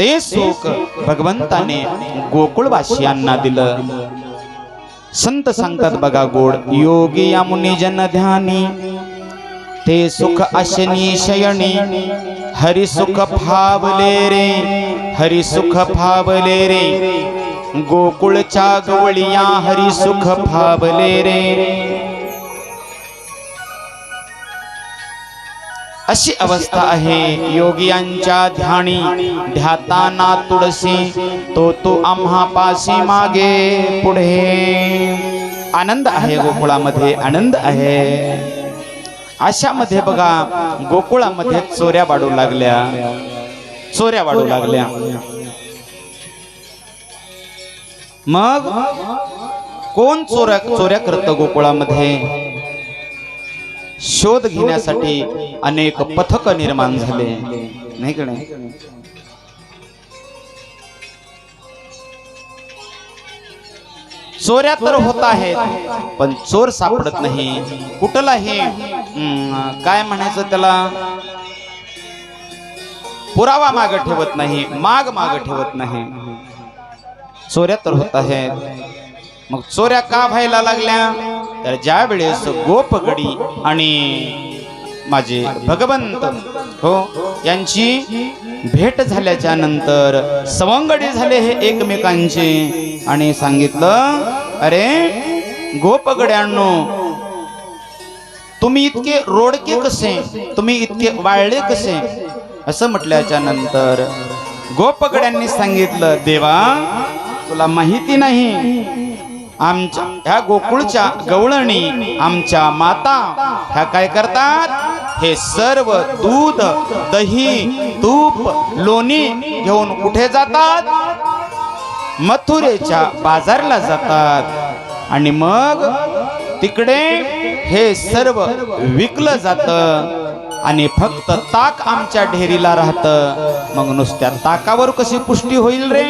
ते सुख भगवंताने गोकुळवासियांना दिलं। संत सांगतात बघा गोड, योगी या मुनी जन ध्यानी ते सुख अशनी शयनी, हरि सुख फावले रे, हरि सुख फावले रे, गोकुळच्या गवळिया हरि सुख फावले रे। अशी अवस्था आहे योगियांच्या ध्यानी, ध्याताना तुळसी तो आम्हा पासी मागे पुढे। आनंद आहे गोकुळामध्ये, आनंद आहे। अशामध्ये बघा गोकुळामध्ये चोऱ्या वाढू लागल्या, चोऱ्या वाढू लागल्या। मग कोण चोऱ्या करतं गोकुळामध्ये? शोध घेण्यासाठी अनेक पथक निर्माण झाले, नाही का नाही? चोऱ्या तर होत आहेत पण चोर सापडत नाही। कुठलाही काय म्हणायचं त्याला, पुरावा माग ठेवत नाही, माग ठेवत नाही। चोऱ्या तर होत आहेत। मग चोऱ्या का व्हायला लागल्या? तर ज्या वेळेस गोपगडी आणि माझे भगवंत हो यांची भेट झाल्याच्या नंतर सवंगडी झाले हे एकमेकांचे, आणि सांगितलं, अरे गोपगड्यांनो, तुम्ही इतके रोडके कसे, तुम्ही इतके वाळले कसे? असं म्हटल्याच्या नंतर गोपगड्यांनी सांगितलं, देवा तुला माहिती नाही, आमच्या ह्या गोकुळच्या गवळणी आमच्या माता ह्या काय करतात, हे सर्व दूध दही तूप लोणी घेऊन कुठे जातात? मथुरेच्या बाजारला जातात, आणि मग तिकडे हे सर्व विकलं जातं, आणि फक्त ताक आमच्या ढेरीला राहतं। मग नुसत्या ताकावर कशी पुष्टी होईल रे?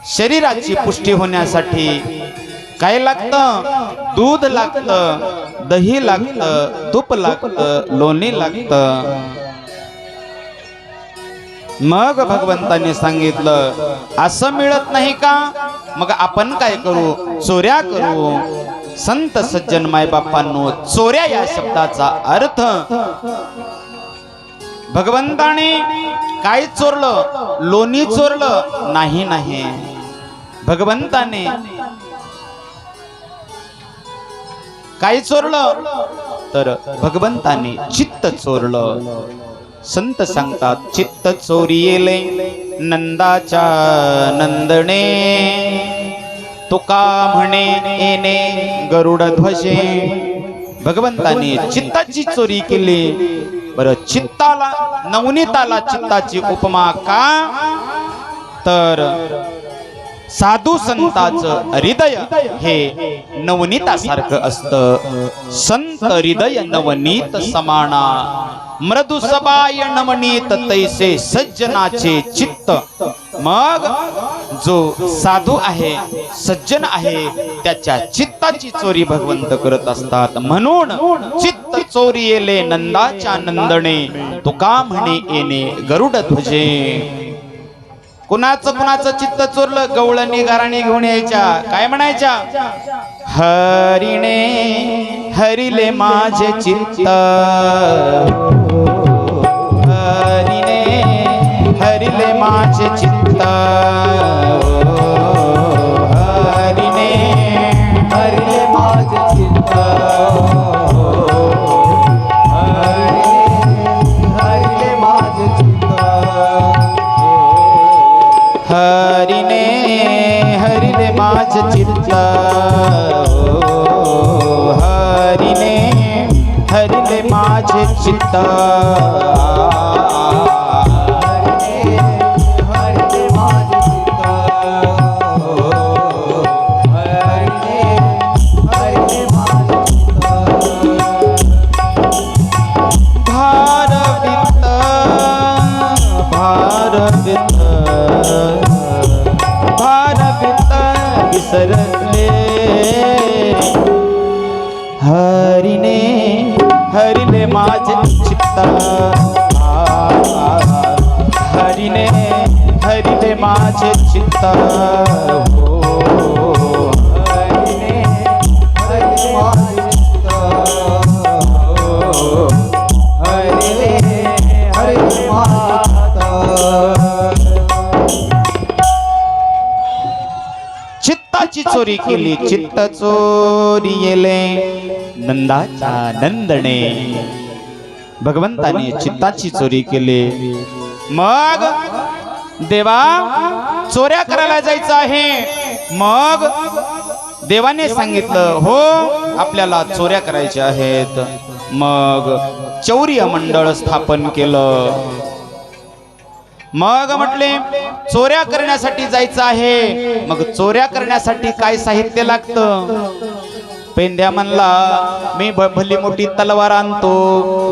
शरीराची पुष्टी होण्यासाठी काय लागतं? दूध लागतं, दही लागतं, तूप लागतं, लोणी लागतं। मग भगवंतांनी सांगितलं, असं मिळत नाही का? मग आपण काय करू? चोऱ्या करू। संत सज्जन मायबापांनो, चोऱ्या या शब्दाचा अर्थ भगवंताने काय चोरलं? लोणी चोरलं? नाही नाही, भगवंताने काय चोरलं? तर भगवंताने चित्त चोरलं। संत सांगतात, चित्त चोरिले नंदाच्या नंदणे, तुका म्हणे येणे गरुड ध्वजे। भगवंताने चित्ताची चोरी केली। बरं, चित्ताला नवनीताला चित्ताची उपमा का? तर साधू संताचं हृदय हे नवनीतासारखं असतं। संत हृदय नवनीत समाना, मृदु सबाय नवनीत तैसे सज्जनाचे चित्त। मग जो साधू आहे, सज्जन आहे, त्याच्या चित्ताची चोरी भगवंत करत असतात। म्हणून चित्त चोरी येले नंदाच्या नंदणे, तुका म्हणे येणे गरुड ध्वजे। कुणाचं चित्त चोरलं? गवळणी गाराणी घेऊन यायच्या, काय म्हणायच्या? हरिणे हरिले माझे चित्त, हरिणे हरिले माझे चित्त, हरिणे हरिले माझे चित्त, हरिले माझे चित्त, हरिणे हरिले माझे चित्त, हरिणे हरिले माझे चित्त, विसरले हरिणे हरिले माझे चित्त, हरिने हरिले माझे चित्त हो हरिने हरिले माझे चित्त हो हरिले हरिले माझे चित्ताची चोरी केली चित्त चोरी येले नंदाच्या नंदने भगवंताने चित्ताची चोरी केली मग देवा चोऱ्या करायला जायचं आहे मग देवाने सांगितलं हो आपल्याला चोऱ्या करायच्या आहेत मग चौर्य मंडळ स्थापन केलं मग म्हटले चोऱ्या करण्यासाठी जायचं आहे मग चोऱ्या करण्यासाठी काय साहित्य लागतं पेंद्या म्हणला मी भली मोठी तलवार आणतो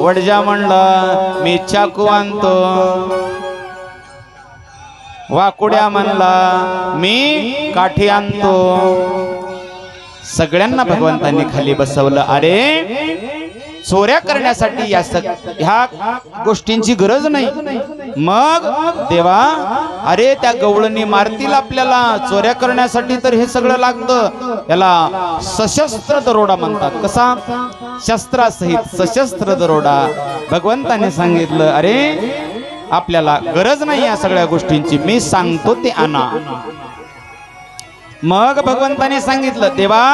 वडजा म्हणला मी चाकू आणतो वाकुड्या म्हणला मी काठी आणतो सगळ्यांना भगवंतांनी खाली बसवलं अरे चोऱ्या करण्यासाठी ह्या गोष्टींची गरज नाही मग देवा अरे त्या गवळणी मारतील आपल्याला चोऱ्या करण्यासाठी तर हे सगळं लागतं याला सशस्त्र दरोडा म्हणतात कसा शस्त्रासहित सशस्त्र दरोडा भगवंताने सांगितलं अरे आपल्याला गरज नाही या सगळ्या गोष्टींची मी सांगतो ते आणा मग भगवंताने सांगितलं देवा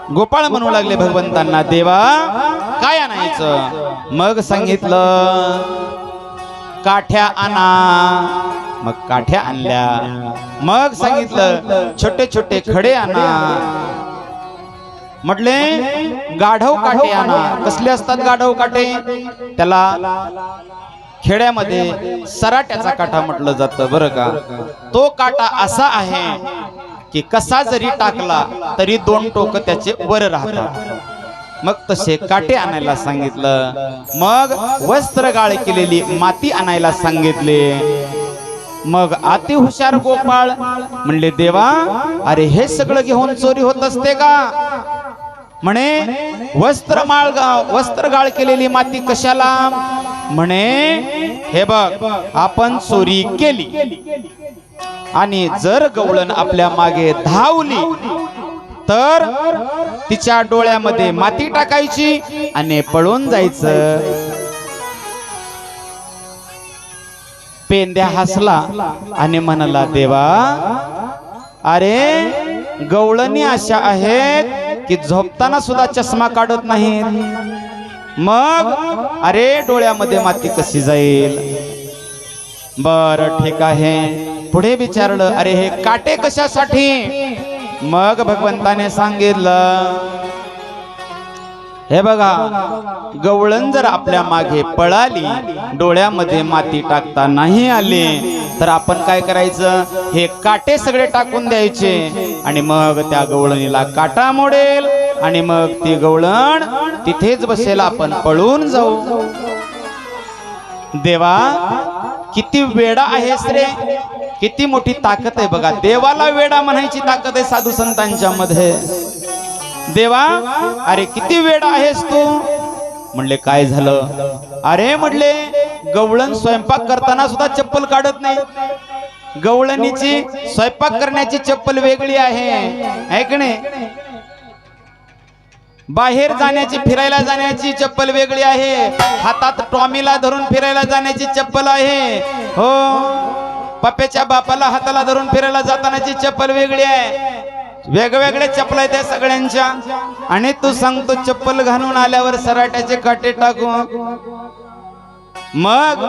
गोपाळ म्हणू लागले भगवंतांना देवा काय आणायचं मग सांगितलं काठ्या आणा मग काठ्या आणल्या मग सांगितलं छोटे छोटे खडे आणा म्हटले गाढव काटे आणा कसले असतात गाढव काटे त्याला खेड्यामध्ये सराट्याचा काठा म्हटलं जातं बरं का तो काटा असा आहे की कसा जरी टाकला तरी दोन टोक त्याचे वर राहतात मग तसे काटे आणायला सांगितलं मग वस्त्र गाळ केलेली माती आणायला सांगितले मग अति हुशार गोपाळ म्हणले देवा अरे हे सगळं घेऊन चोरी होत असते का म्हणे वस्त्र गाळ केलेली माती कशाला म्हणे हे बघ आपण चोरी केली आणि जर गवळण आपल्या मागे धावली तर तिच्या डोळ्यामध्ये माती टाकायची आणि पळून जायचं पेंद्या हसला आणि म्हणाला देवा अरे गवळणी अशा आहेत की झोपताना सुद्धा चष्मा काढत नाहीत मग अरे डोळ्यामध्ये माती कशी जाईल बरं ठीक आहे पुढे विचारलं अरे हे काटे कशासाठी मग भगवंताने सांगितलं हे बघा गवळण जर आपल्या मागे पळाली डोळ्यामध्ये माती टाकता नाही आली तर आपण काय करायचं हे काटे सगळे टाकून द्यायचे आणि मग त्या गवळणीला काटा मोडेल आणि मग ती गवळण तिथेच बसेल आपण पळून जाऊ देवा किती वेडा आहेस रे किती मोठी ताकद आहे बघा देवाला वेडा म्हणायची ताकद आहे साधू संतांच्या मध्ये देवा अरे किती वेडा आहेस तू म्हणले काय झालं अरे म्हटले गवळण स्वयंपाक करताना सुद्धा चप्पल काढत नाही गवळणीची स्वयंपाक करण्याची चप्पल वेगळी आहे की नाही बाहेर जाण्याची फिरायला जाण्याची चप्पल वेगळी आहे हातात टॉमीला धरून फिरायला जाण्याची चप्पल आहे हो पप्प्याच्या बापाला हाताला धरून फिरायला जातानाची चप्पल वेगळी आहे वेगवेगळे चप्पल आहेत त्या सगळ्यांच्या आणि तू सांगतो चप्पल घालून आल्यावर सराट्याचे काटे टाकू मग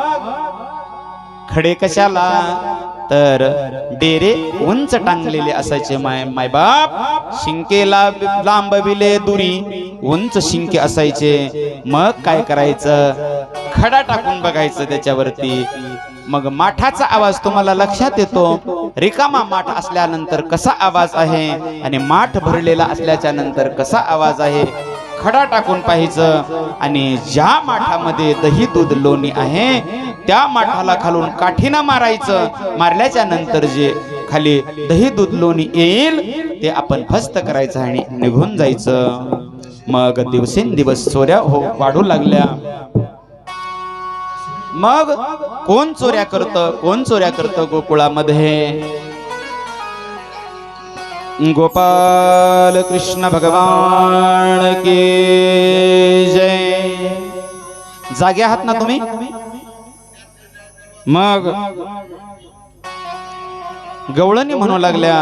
खडे कशाला तर डेरे उंच टांगलेले असायचे मायबाप शिंकेला लांबविले दुरी उंच शिंके असायचे मग काय करायचं खडा टाकून बघायचं त्याच्यावरती मग माठाचा आवाज तुम्हाला लक्षात येतो रिकामा माठ असल्यानंतर कसा आवाज आहे आणि माठ भरलेला असल्याच्या नंतर कसा आवाज आहे खडा टाकून पाहायचं आणि ज्या माठामध्ये दही दूध लोणी आहे त्या माठाला खालून काठीनं मारायचं मारल्याच्या नंतर जे खाली दही दूध लोणी येईल ते आपण फस्त करायचं आणि निघून जायचं मग दिवसेंदिवस चोऱ्या वाढू लागल्या मग कोण चोऱ्या करतं गोकुळामध्ये? गोपाल कृष्ण भगवान की जय. जागे आहात ना तुम्ही? मग गवळणी म्हणू लागल्या,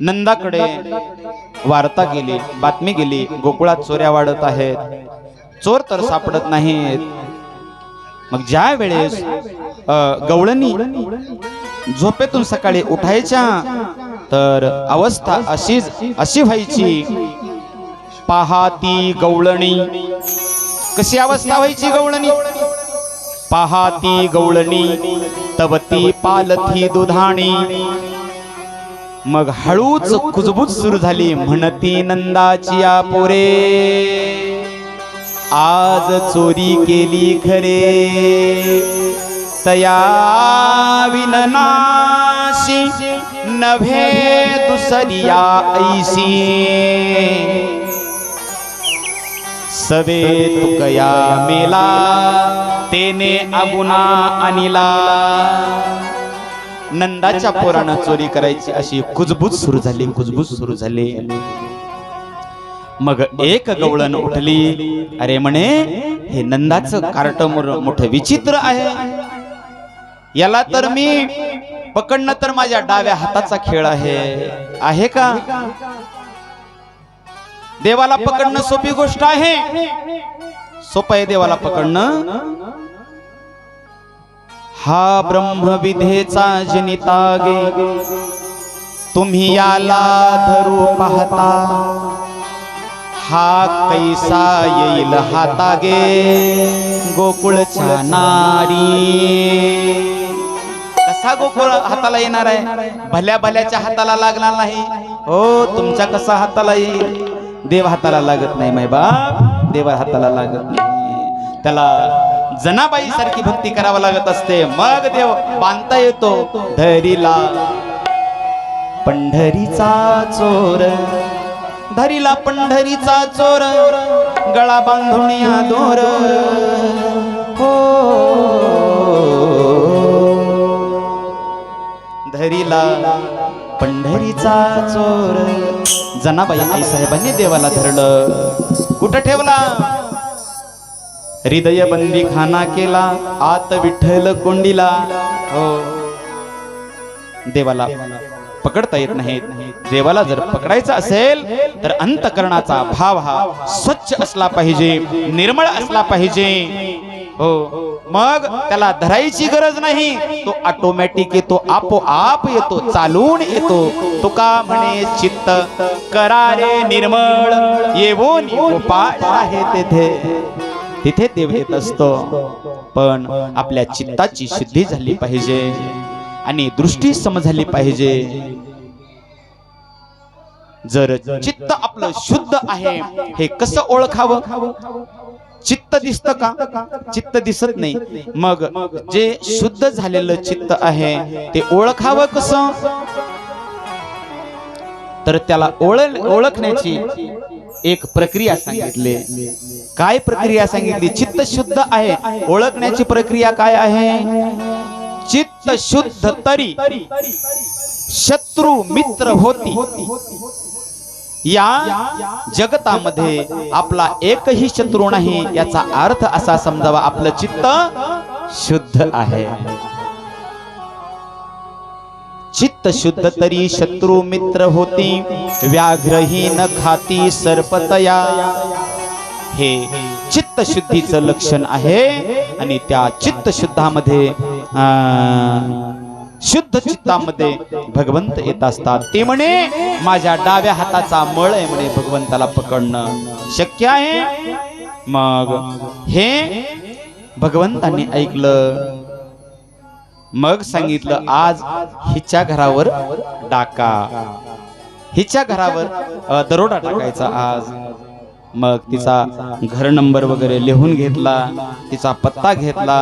नंदाकडे वार्ता गेली, बातमी गेली, गोकुळात चोऱ्या वाढत आहेत, चोर तर सापडत नाहीत. मग ज्या वेळेस गवळणी झोपेतून सकाळी उठायच्या तर अवस्था अशी व्हायची. पाहाती गवळणी, कशी अवस्था व्हायची गवळणी? पाहाती गवळणी तवती पालथी दुधाणी. मग हळूच कुजबूज सुरू झाली, म्हणती नंदाची या पोरे, आज चोरी केली खरे, तया विननाशी नभे दुसरिया ऐसी. सवे तुकया मेला तेने अगुना अनिला. नंदाच्या पोरानं चोरी करायची अशी कुजबूज सुरू झाली. मग एक गवळण उठली, अरे म्हणे हे नंदाचं कार्ट मोठं विचित्र आहे, याला तर मी पकडणं तर माझ्या डाव्या हाताचा खेळ आहे का? देवाला पकडणं सोपी गोष्ट आहे? सोपं आहे देवाला पकडणं? हा ब्रह्मविधेचा जनिता गे, तुम्ही याला धरू पाहता, हा कैसा येईल हाता गे गोकुळच्या नारी. कसा गोकुळ हाताला येणार आहे? भल्या भल्याच्या हाताला लागणार नाही हो. तुमच्या कसा हाताला येईल? देव हाताला लागत नाही माय बाप, देवा हाताला लागत नाही. त्याला जनाबाई सारखी भक्ती करावं लागत असते, मग देव बांधता येतो. धरीला पंढरीचा चोर, धरीला पंढरीचा चोर, गळा बांधून या दोर. हो धरीला पंढरीचा चोर. जनाबाई आई साहेबांनी देवाला धरलं. कुठं ठेवला? हृदय बंदी खाना केला, आत विठ्ठल कोंडीला. हो देवाला पकडता येत नाही. देवाला जर पकडायचा असेल तर अंतकरणाचा भाव हा स्वच्छ असला पाहिजे, निर्मळ असला पाहिजे. हो मग त्याला धरायची गरज नाही, तो ऑटोमॅटिक येतो, आपोआप येतो, चालून येतो. तुका म्हणे चित्त करारे निर्मळ, येवून उपाय आहे तिथे देव येत असतो. पण आपल्या चित्ताची शुद्धी झाली पाहिजे आणि दृष्टी समजली पाहिजे. जर चित्त आपलं शुद्ध आहे हे कसं ओळखावं? चित्त दिसतं का? चित्त दिसत नाही. मग जे शुद्ध झालेलं चित्त आहे ते ओळखावं कसं? तर त्याला ओळखण्याची एक प्रक्रिया सांगितली. काय प्रक्रिया सांगितली? चित्त शुद्ध आहे, ओळखण्याची प्रक्रिया काय आहे? चित्त शुद्ध तरी शत्रू मित्र होती. या जगतामध्ये आपला एकही शत्रू नाही, याचा अर्थ असा समजावा, आपलं चित्त शुद्ध आहे. चित्त शुद्ध तरी शत्रू मित्र होती, व्याघ्रहीन खाती सर्पतया. हे चित्त शुद्धीचं लक्षण आहे. आणि त्या चित्त शुद्धामध्ये शुद्ध चित्तामध्ये भगवंत येत असतात. ते म्हणे माझ्या डाव्या हाताचा मळ आहे म्हणे, भगवंताला पकडणं शक्य आहे. मग हे भगवंतांनी ऐकलं. मग सांगितलं आज हिच्या घरावर डाका, हिच्या घरावर दरोडा टाकायचा आज. मग तिचा घर नंबर वगैरे लिहून घेतला, तिचा पत्ता घेतला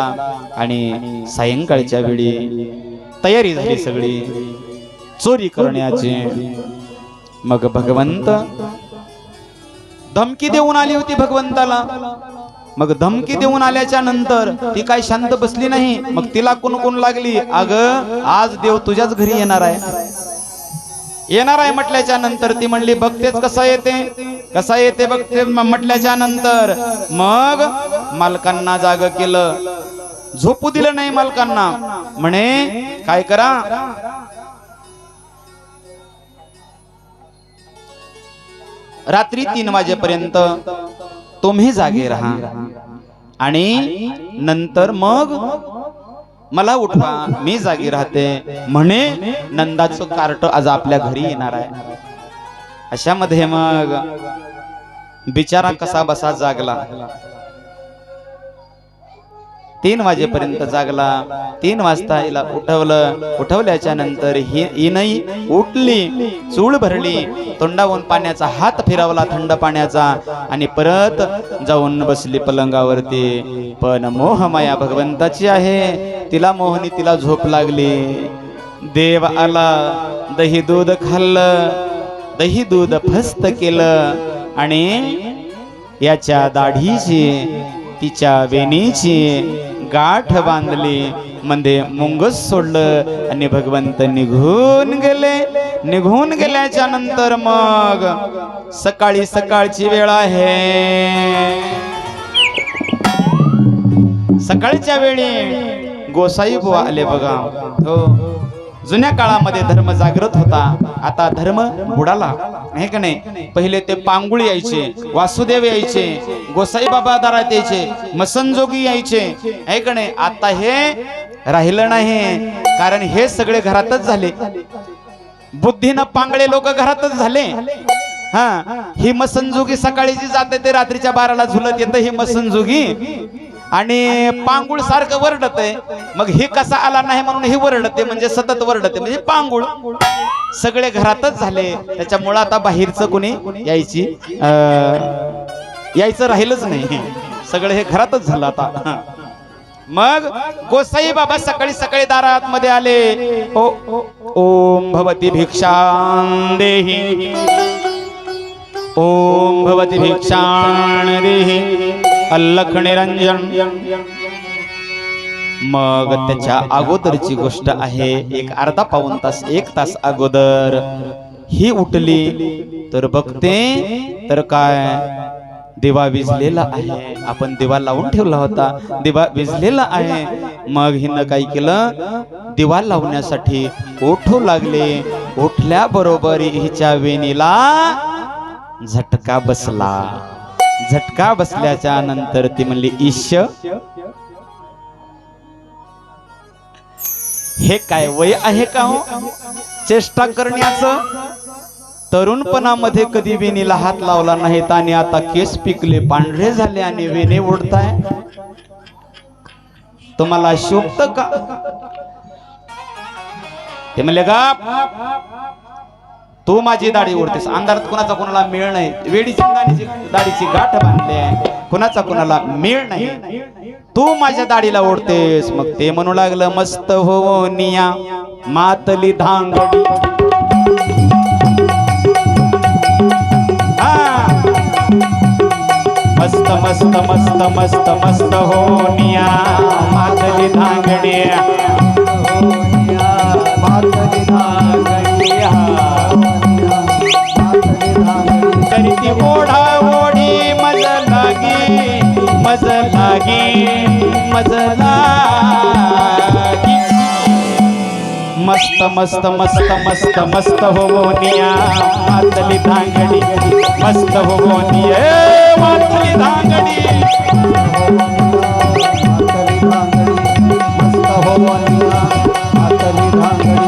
आणि सायंकाळच्या वेळी तयारी झाली सगळी चोरी करण्याची. मग भगवंत धमकी देऊन आली होती भगवंताला. मग धमकी देऊन आल्याच्या नंतर ती काय शांत बसली नाही. मग तिला कुणकुण लागली, अग आज देव तुझ्याच घरी येणार आहे म्हटल्याच्या नंतर ती म्हणली बघतेच कसा येते बघते म्हटल्याच्या नंतर मग मालकांना जाग केलं, झोपू दिलं नाही मालकांना. म्हणे काय करा, रात्री 3 वाजेपर्यंत तुम्ही जागे राहा आणि नंतर मग मला उठवा, मी जागी राहते. म्हणे नंदाचं कार्ट आज आपल्या घरी येणार आहे. अशामध्ये मग बिचारा कसा बसा जागला. 3 वाजेपर्यंत जागला. 3 वाजता हिला उठवल्याच्या नंतर हिनही उठली, चूळ भरली, तोंडावरून पाण्याचा हात फिरवला थंड पाण्याचा आणि परत जाऊन बसली पलंगावरती. पण मोहमाया भगवंताची आहे, तिला मोहनी, तिला झोप लागली. देव आला, दही दूध खाल्लं, दही दूध फस्त केलं आणि याच्या दाढीची तिच्या वेणीची गाठ बांधली, मध्ये मुंगस सोडलं आणि भगवंत निघून गेल्याच्या नंतर मग सकाळची वेळ आहे. सकाळच्या वेळी गोसाई बुवा आले बघा. हो, जुन्या काळामध्ये धर्म जागृत होता, आता धर्म बुडाला आहे का नाही. पहिले ते पांगुळ यायचे, वासुदेव यायचे, गोसाई बाबा दारात यायचे, मसनजोगी यायचे आहे का नाही. आता हे राहिलं नाही, कारण हे सगळे घरातच झाले. बुद्धीनं पांगळे लोक घरातच झाले. ही मसनजोगी सकाळी जी जाते ते रात्रीच्या 12ला झुलत येतं, ही मसनजोगी आणि पांगुळ सारखं वरडते. मग हे कसा आला नाही म्हणून हे वरडते, म्हणजे सतत वरडते, म्हणजे पांगुळ. सगळे घरातच झाले, त्याच्यामुळे आता बाहेरचं कोणी यायचं राहिलंच नाही, सगळे हे घरातच झालं आता. मग गोसाई बाबा सकाळी दारात मध्ये आले. ओम भवती भिक्षां देहि, ओम भवती भिक्षां देहि अल्लख निरंजन. मग त्याच्या अगोदरची गोष्ट आहे, एक अर्धा पाऊण तास 1 तास अगोदर ही उठली तर बघते तर काय, दिवा विझलेला आहे. आपण दिवा लावून ठेवला होता, दिवा विझलेला आहे. मग हिनं काय केलं, दिवा लावण्यासाठी उठू लागले. उठल्याबरोबर हिच्या वेणीला झटका बसला. झटका बसल्याच्या नंतर ती म्हणली, ईश हे काय वय आहे का हो चेष्टा करण्याचं. तरुणपणामध्ये कधी वेणीला हात लावला नाहीत आणि आता केस पिकले, पांढरे झाले आणि वेणे ओढताय, तुम्हाला शोभत का. ते म्हणले का तू माझी दाढी ओढतेस, अंधारात कुणाचा कुणाला मेळ नाही, वेडीची दाढीची गाठ बांधली, कुणाचा कुणाला मेळ नाही, तू माझ्या दाढीला ओढतेस. मग ते म्हणू लागलं, मस्त हो निया मातली धांगडी, मस्त मस्त मस्त मस्त मस्त हो निया मातली धांगडी, मातली धांगडी करीती ओढा ओढी मज लागी, मज लागी, मज लागी. मस्त मस्त मस्त मस्त मस्त हो निया मातली धांगडी, मस्त हो निया मातली धांगडी, मातली धांगडी, मस्त हो निया मातली धांगडी.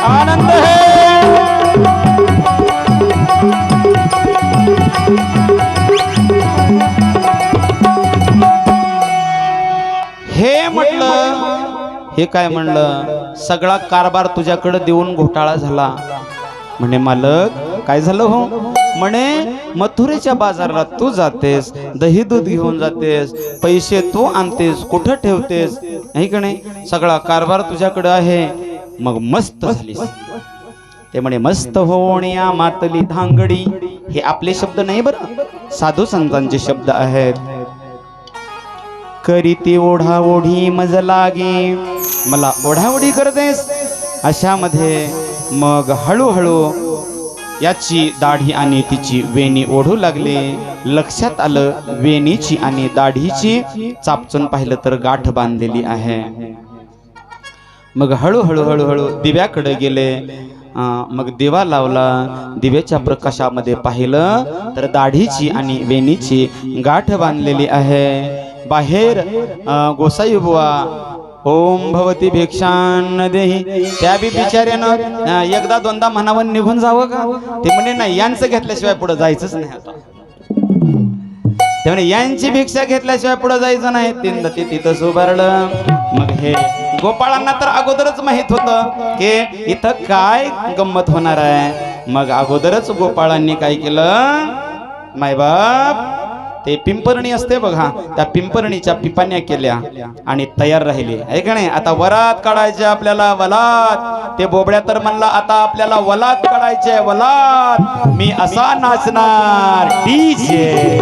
आनंद है हे म्हटलं, हे काय म्हणलं, सगळा कारभार तुझ्याकडे देऊन घोटाळा झाला. म्हणे मालक काय झालं हो? म्हणे मथुरेच्या बाजारात तू जातेस, दही दूध घेऊन जातेस, पैसे तू आणतेस, कुठं ठेवतेस, नाही का नाही, सगळा कारभार तुझ्याकडे आहे, मग मस्त झालीस. ते म्हणे मस्त होण्या मातली धांगडी, हे आपले शब्द नाही बरं, साधू संतांचे शब्द आहेत. करीती ओढाओढी मज लागे, मला ओढाओढी करतेस. अशामध्ये मग हळूहळू याची दाढी आणि तिची वेणी ओढू लागले. लक्षात आलं वेणीची आणि दाढीची चापचून पाहिलं तर गाठ बांधलेली आहे. मग हळूहळू हळूहळू दिव्याकडे गेले. मग दिवा लावला. दिव्याच्या प्रकाशामध्ये पाहिलं तर दाढीची आणि वेणीची गाठ बांधलेली आहे. बाहेर गोसाई बुवा ओम भवती भिक्षान देही, त्या बी बिचाऱ्यानं एकदा दोनदा म्हणावं निघून जावं का? ते म्हणे नाही, यांचं घेतल्याशिवाय पुढे जायचंच नाही. आता ते म्हणे यांची भिक्षा घेतल्याशिवाय पुढे जायचं नाही. तीनदा ते तिथंच उभारलं. मग हे गोपाळांना तर अगोदरच माहित होतं की इथं काय गंमत होणार आहे. मग अगोदरच गोपाळांनी काय केलं, मायबाप ते पिंपरणी असते बघा, त्या पिंपरणीच्या पिपाण्या केल्या आणि तयार राहिली आहे का नाही. आता वरात काढायचे आपल्याला, वलात. ते बोबड्या तर म्हणला आता आपल्याला वलात काढायचे, वलात. मी असा नाचणार डीजे.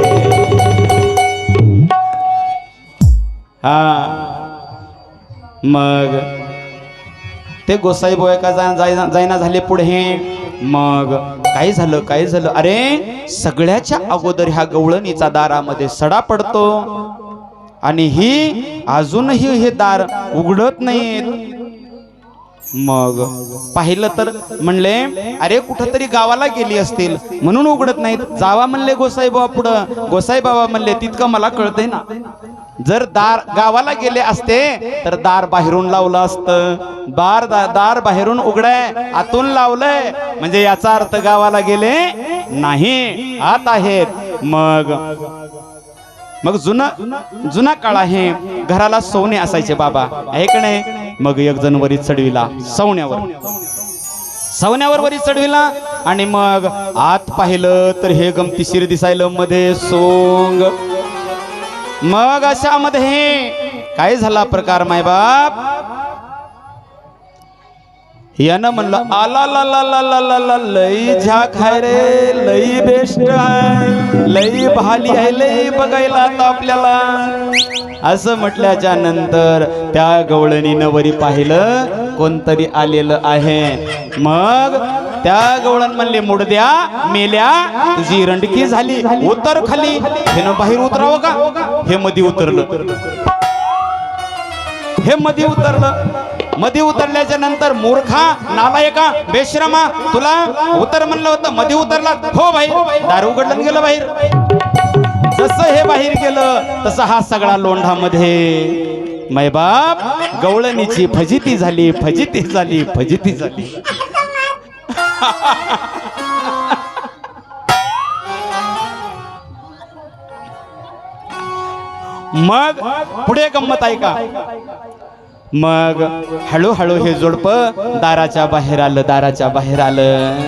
मग ते गोसाई बोय का जायना झाले पुढे. मग काय झालं, अरे सगळ्याच्या अगोदर ह्या गवळणीचा दारामध्ये सडा पडतो आणि ही अजूनही हे दार उघडत नाहीत. मग पाहिलं तर म्हणले अरे कुठंतरी गावाला गेली असतील म्हणून उघडत नाहीत. जावा म्हणले गोसाई बाबा पुढं. गोसाई बाबा म्हणले तितकं मला कळतंय ना, जर दार गावाला गेले असते तर दार बाहेरून लावलं असतं. दार बाहेरून उघडाय, आतून लावलंय, म्हणजे याचा अर्थ गावाला गेले नाही, आत आहेत. मग जुना काळ आहे. घराला सोने असायचे बाबा, आहे का नाही. मग एक जण वरी चढविला, सवण्यावर वरी चढविला आणि मग आत पाहिलं तर हे गमतीशीर दिसायलं, मध्ये सोंग. मग अशामध्ये काय झाला प्रकार मायबाप, यानं म्हणलं आला ला ला ला ला ला ला, लई झाक हाय रे, लई बेस्ट आहे, लई भाली आहे, लई बघायला आता आपल्याला. असं म्हटल्याच्या नंतर त्या गवळणीनं वरी पाहिलं कोणतरी आलेलं आहे. मग त्या गवळण म्हणले मुडद्या मेल्या, तुझी रंडकी झाली, उतर खाली. हे बाहेर उतरावं का? हे मध्ये उतरलं. हे मध्ये उतरलं. मध्ये उतरल्याच्या नंतर मूर्खा, नालायका, बेशरमा, तुला उतर म्हणलं होतं, मध्ये उतरला. हो बाहेर. दार उघडलं गेलं बाहेर. जसं हे बाहेर गेलं तसं हा सगळा लोंढामध्ये मैबाप गवळणीची फजिती झाली, फजिती झाली, फजिती झाली. मग पुढे गंमत आहे का. मग हळूहळू हे जोडपं दाराच्या बाहेर आलं.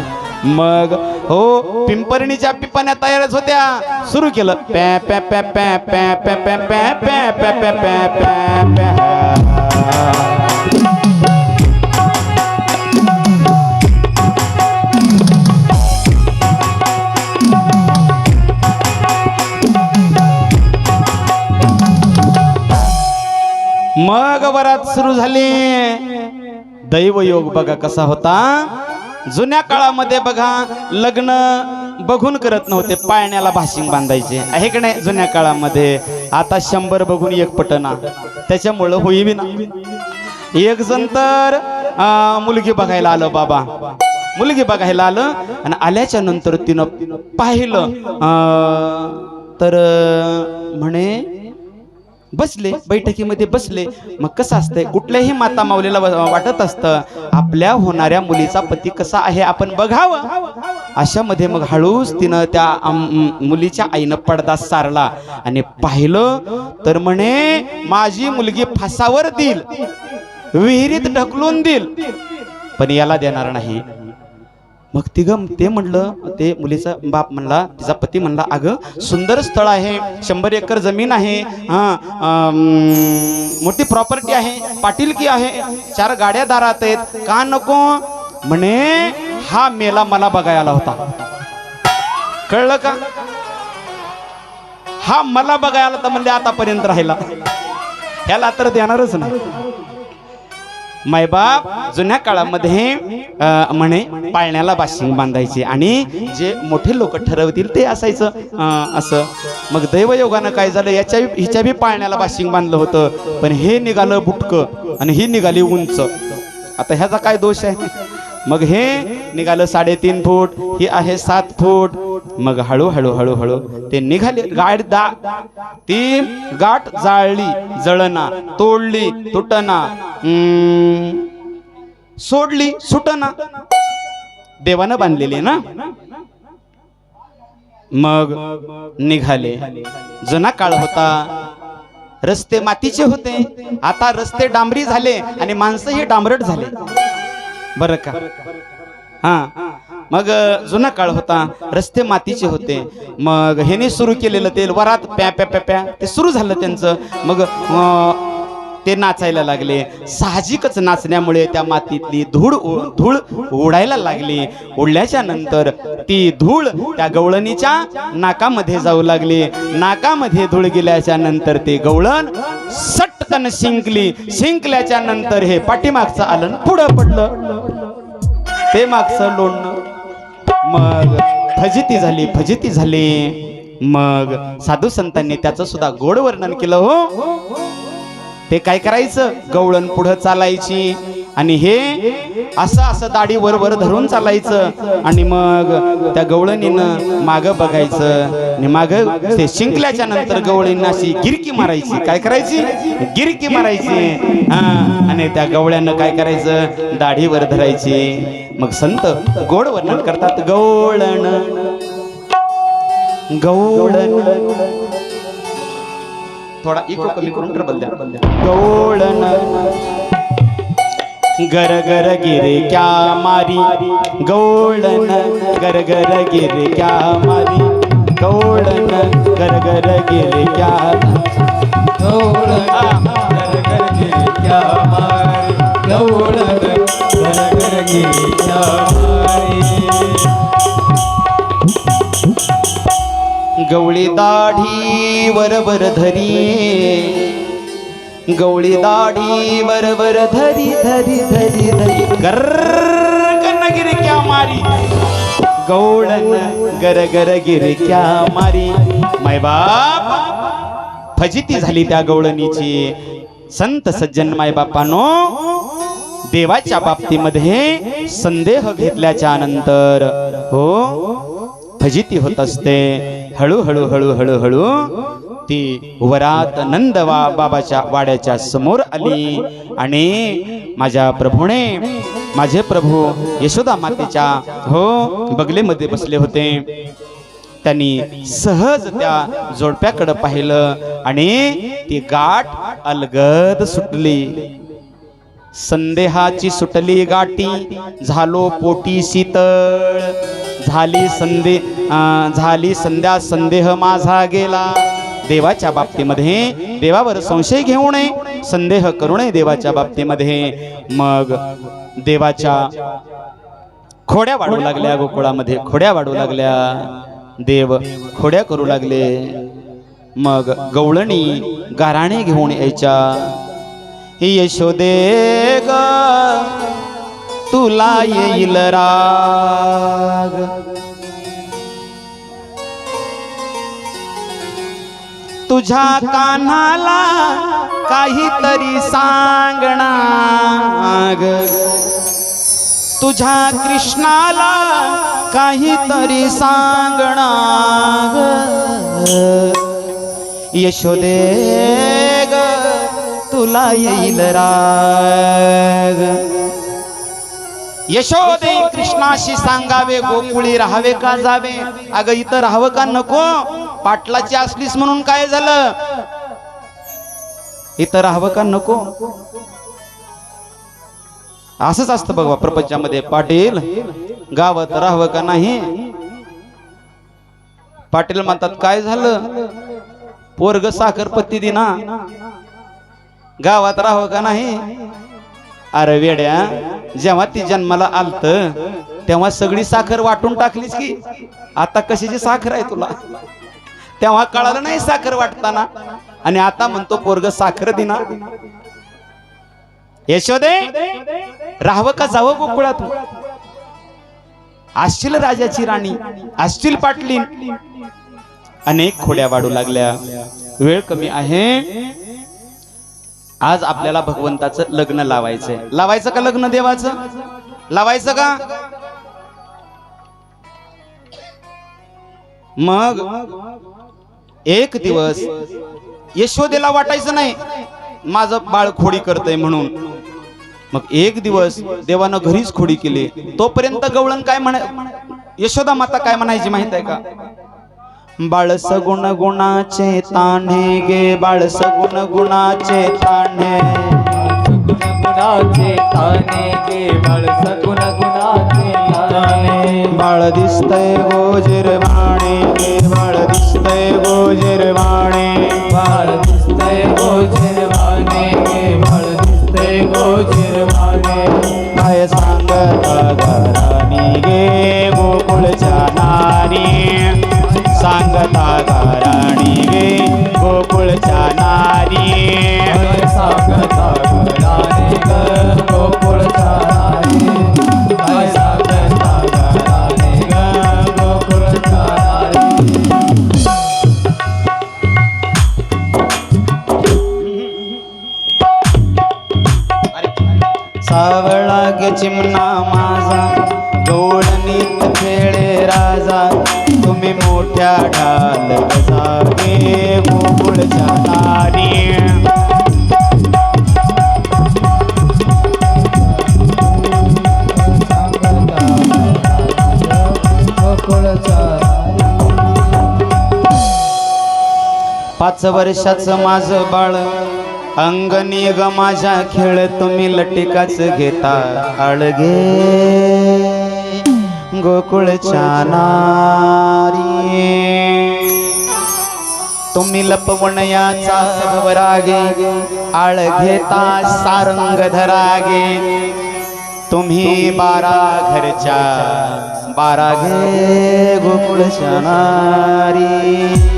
मग हो पिंपरणीच्या पिपाण्या तयारच होत्या. सुरू केलं पॅ पॅ पॅ पॅ पॅ पॅ पॅ पॅ पॅ पॅ पॅ पॅ पॅ पॅ. मग वरात सुरू झाली. दैवयोग बघा कसा होता. जुन्या काळामध्ये बघा लग्न बघून करत नव्हते, पाळण्याला भाशिंग बांधायचे, आहे का नाही जुन्या काळामध्ये. आता 100 बघून एक पटना, त्याच्यामुळं होई बी ना. एक जण तर मुलगी बघायला आलं बाबा, मुलगी बघायला आलं आणि आल्याच्या नंतर तिनं पाहिलं तर म्हणे बसले, बैठकीमध्ये बसले. मग कसं असतंय, कुठल्याही माता माऊलीला वाटत असतं आपल्या होणाऱ्या मुलीचा पती कसा आहे आपण बघावं. अशामध्ये मग हळूच तिनं त्या मुलीच्या आईनं पडदा सारला आणि पाहिलं तर म्हणे माझी मुलगी फासावर देईल, विहिरीत ढकलून देईल, पण याला देणार नाही. मग ते म्हणलं, ते मुलीचा बाप म्हणला, तिचा पती म्हणला, अगं सुंदर स्थळ आहे, 100 एकर जमीन आहे, मोठी प्रॉपर्टी आहे, पाटीलकी आहे, 4 गाड्या दारात आहेत, का नको? म्हणे हा मेला मला बघायला होता. कळलं का? हा मला बघायला तर म्हणजे आतापर्यंत राहिला, ह्याला तर देणारच नाही. मायबाप जुन्या काळामध्ये म्हणे पाळण्याला बाशिंग बांधायचे आणि जे मोठे लोक ठरवतील ते असायचं असं. मग दैवयोगानं काय झालं, हिच्या बी पाळण्याला बाशिंग बांधलं होतं, पण हे निघालं बुटकं आणि ही निघाली उंच. आता ह्याचा काय दोष आहे? मग हे निघालं 3.5 फूट, ही आहे 7 फूट. मग हळूहळू हळूहळू ते निघाले. ती गाठ जाळली, जळना, तोडली, तुटना, सोडली, सुटना. देवानं बांधलेली ना. मग निघाले. जुना काळ होता, रस्ते मातीचे होते, आता रस्ते डांबरी झाले आणि माणसंही डांबरट झाले. बरं का? मग जुना काळ होता, रस्ते मातीचे होते. मग ह्याने सुरू केलेलं ते वरात प्या प्या प्या प्या ते सुरू झालं त्यांचं. मग ते नाचायला लागले. साहजिकच नाचण्यामुळे त्या मातीतली धूळ उडायला लागली. उडल्याच्या नंतर ती धूळ त्या गवळणीच्या नाकामध्ये जाऊ लागली. नाकामध्ये धूळ गेल्याच्या नंतर ते गवळण सटकन शिंकली. शिंकल्याच्या नंतर हे पाठीमागचं आलन पुढं पडलं, ते मागचं लोणं. मग फजिती झाली. मग साधू संतांनी त्याचं सुद्धा गोड वर्णन केलं. हो, ते काय करायचं, गवळण पुढं चालायची आणि हे असं दाढी वर धरून चालायचं आणि मग त्या गवळणीनं मागं बघायचं आणि मागं ते शिंकल्याच्या नंतर गवळीनं अशी गिरकी मारायची. काय करायची? गिरकी मारायची. आणि त्या गवळ्यानं काय करायचं, दाढीवर धरायची. मग संत गोड वर्णन करतात. गवळण थोडा इको कमी करून ट्रबल द्या. गवळण गर गर गिरे क्या मारी, गवळण गर गर गिरे क्या मारी, गवळण गर गर गिरे क्या, गवळण गर गर गिरे क्या मारी, गवळण गर गर गिरे क्या मारी. गवळी दाढी वर धरी, गवळी दाढी वर धरी धरी धरी धरी, गर्र गिर क्या मारी, गवळण गर गर गिर क्या मारी. माय बाप फजिती झाली त्या गवळणीची. संत सज्जन माय बापानो, देवाच्या बाबतीमध्ये संदेह घेतल्याच्या नंतर हो फजिती होत असते. हळूहळू हळूहळू हळू ती वरात नंदवा बाबाच्या वाड्याच्या समोर आली आणि माझ्या प्रभूने, माझे प्रभू यशोदा मातेच्या हो बगलेमध्ये बसले होते. त्यांनी सहज त्या जोडप्याकडे पाहिलं आणि ती गाठ अलगद सुटली. संदेहाची सुटली गाठी, झालो पोटी शीतळ, झाली संध्या संदेह माझा गेला. देवाच्या बाबतीमध्ये देवावर संशय घेऊ नये, संदेह करू नये देवाच्या बाबतीमध्ये. मग देवाच्या खोड्या वाढू लागल्या, गोकुळामध्ये खोड्या वाढू लागल्या, देव खोड्या करू लागले. मग गवळणी गाराणे घेऊन यायच्या. यशोदे ग तुला येईल राग, तुझ्या कान्हाला काहीतरी सांगणार, तुझ्या कृष्णाला काहीतरी सांगणार. यशोदे ग तुला येईल राग. यशोदे कृष्णाशी सांगावे, गोकुळी राहावे का जावे. अगं इथं राहावं का नको, पाटलाची असलीस म्हणून काय झालं, इथं राहावं का नको. असंच असतं बघा प्रपंचामध्ये. पाटील गावात राहावं का नाही? पाटील म्हणतात काय झालं? पोरग साखरपत्ती दिना, गावात राहावं का नाही? अरे वेड्या, जेव्हा ती जन्माला आलत तेव्हा सगळी साखर वाटून टाकलीस की, आता कशाची साखर आहे तुला? तेव्हा कळालं नाही साखर वाटताना, आणि आता म्हणतो पोरग साखर दिना. यशोदे, राहावं का जावं गोकुळात? असशील राजाची राणी, असशील पाटलीन. अनेक खोड्या वाढू लागल्या. वेळ कमी आहे. आज आपल्याला भगवंताचं लग्न लावायचंय. लावायचं का लग्न देवाचं? लावायचं का? मग एक दिवस यशोदेला वाटायचं नाही माझं बाळ खोडी करतय म्हणून. मग एक दिवस देवानं घरीच खोडी केली. तोपर्यंत गवळण काय म्हणाय, यशोदा माता काय म्हणायची माहित आहे का? बाळ सगुण गुणाचे ताणे गे, बाळ सगुण गुणाचे ताणे, गुणाचे ताणे गे, बाळ सगुण गुणाचे ताणे. बाळ दिसतय गोजिरवाणे गे, बाळ दिसतय गोजिरवाणे, बाळ दिसतय गोजिरवाणे गे, बाळ दिसतय गोजिरवाणे. काय सांगता घराणी गे गोकुळच्या नारी, सांगता घराणी गे गोकुळच्या नारी, सांगता घराणे ग गोकुळच्या नारी, सांगता घराणे ग गोकुळच्या नारी. सावळा गे चिमणा माझा, गवळणीत खेळे राजा, तुम्ही मोठ्या ढाल जागे गोकुळच्या नारी. पाच वर्षाचं माझं बाळ अंगणी ग माझ्या खेळ, तुम्ही लटिकाच घेता आळगे गोकुळच्या नारी. तुम्ही लपवण याचा घवरागे, आळ घेता सारंग धरागे, तुम्ही 12 घरच्या 12 गे गोकुळच्या नारी.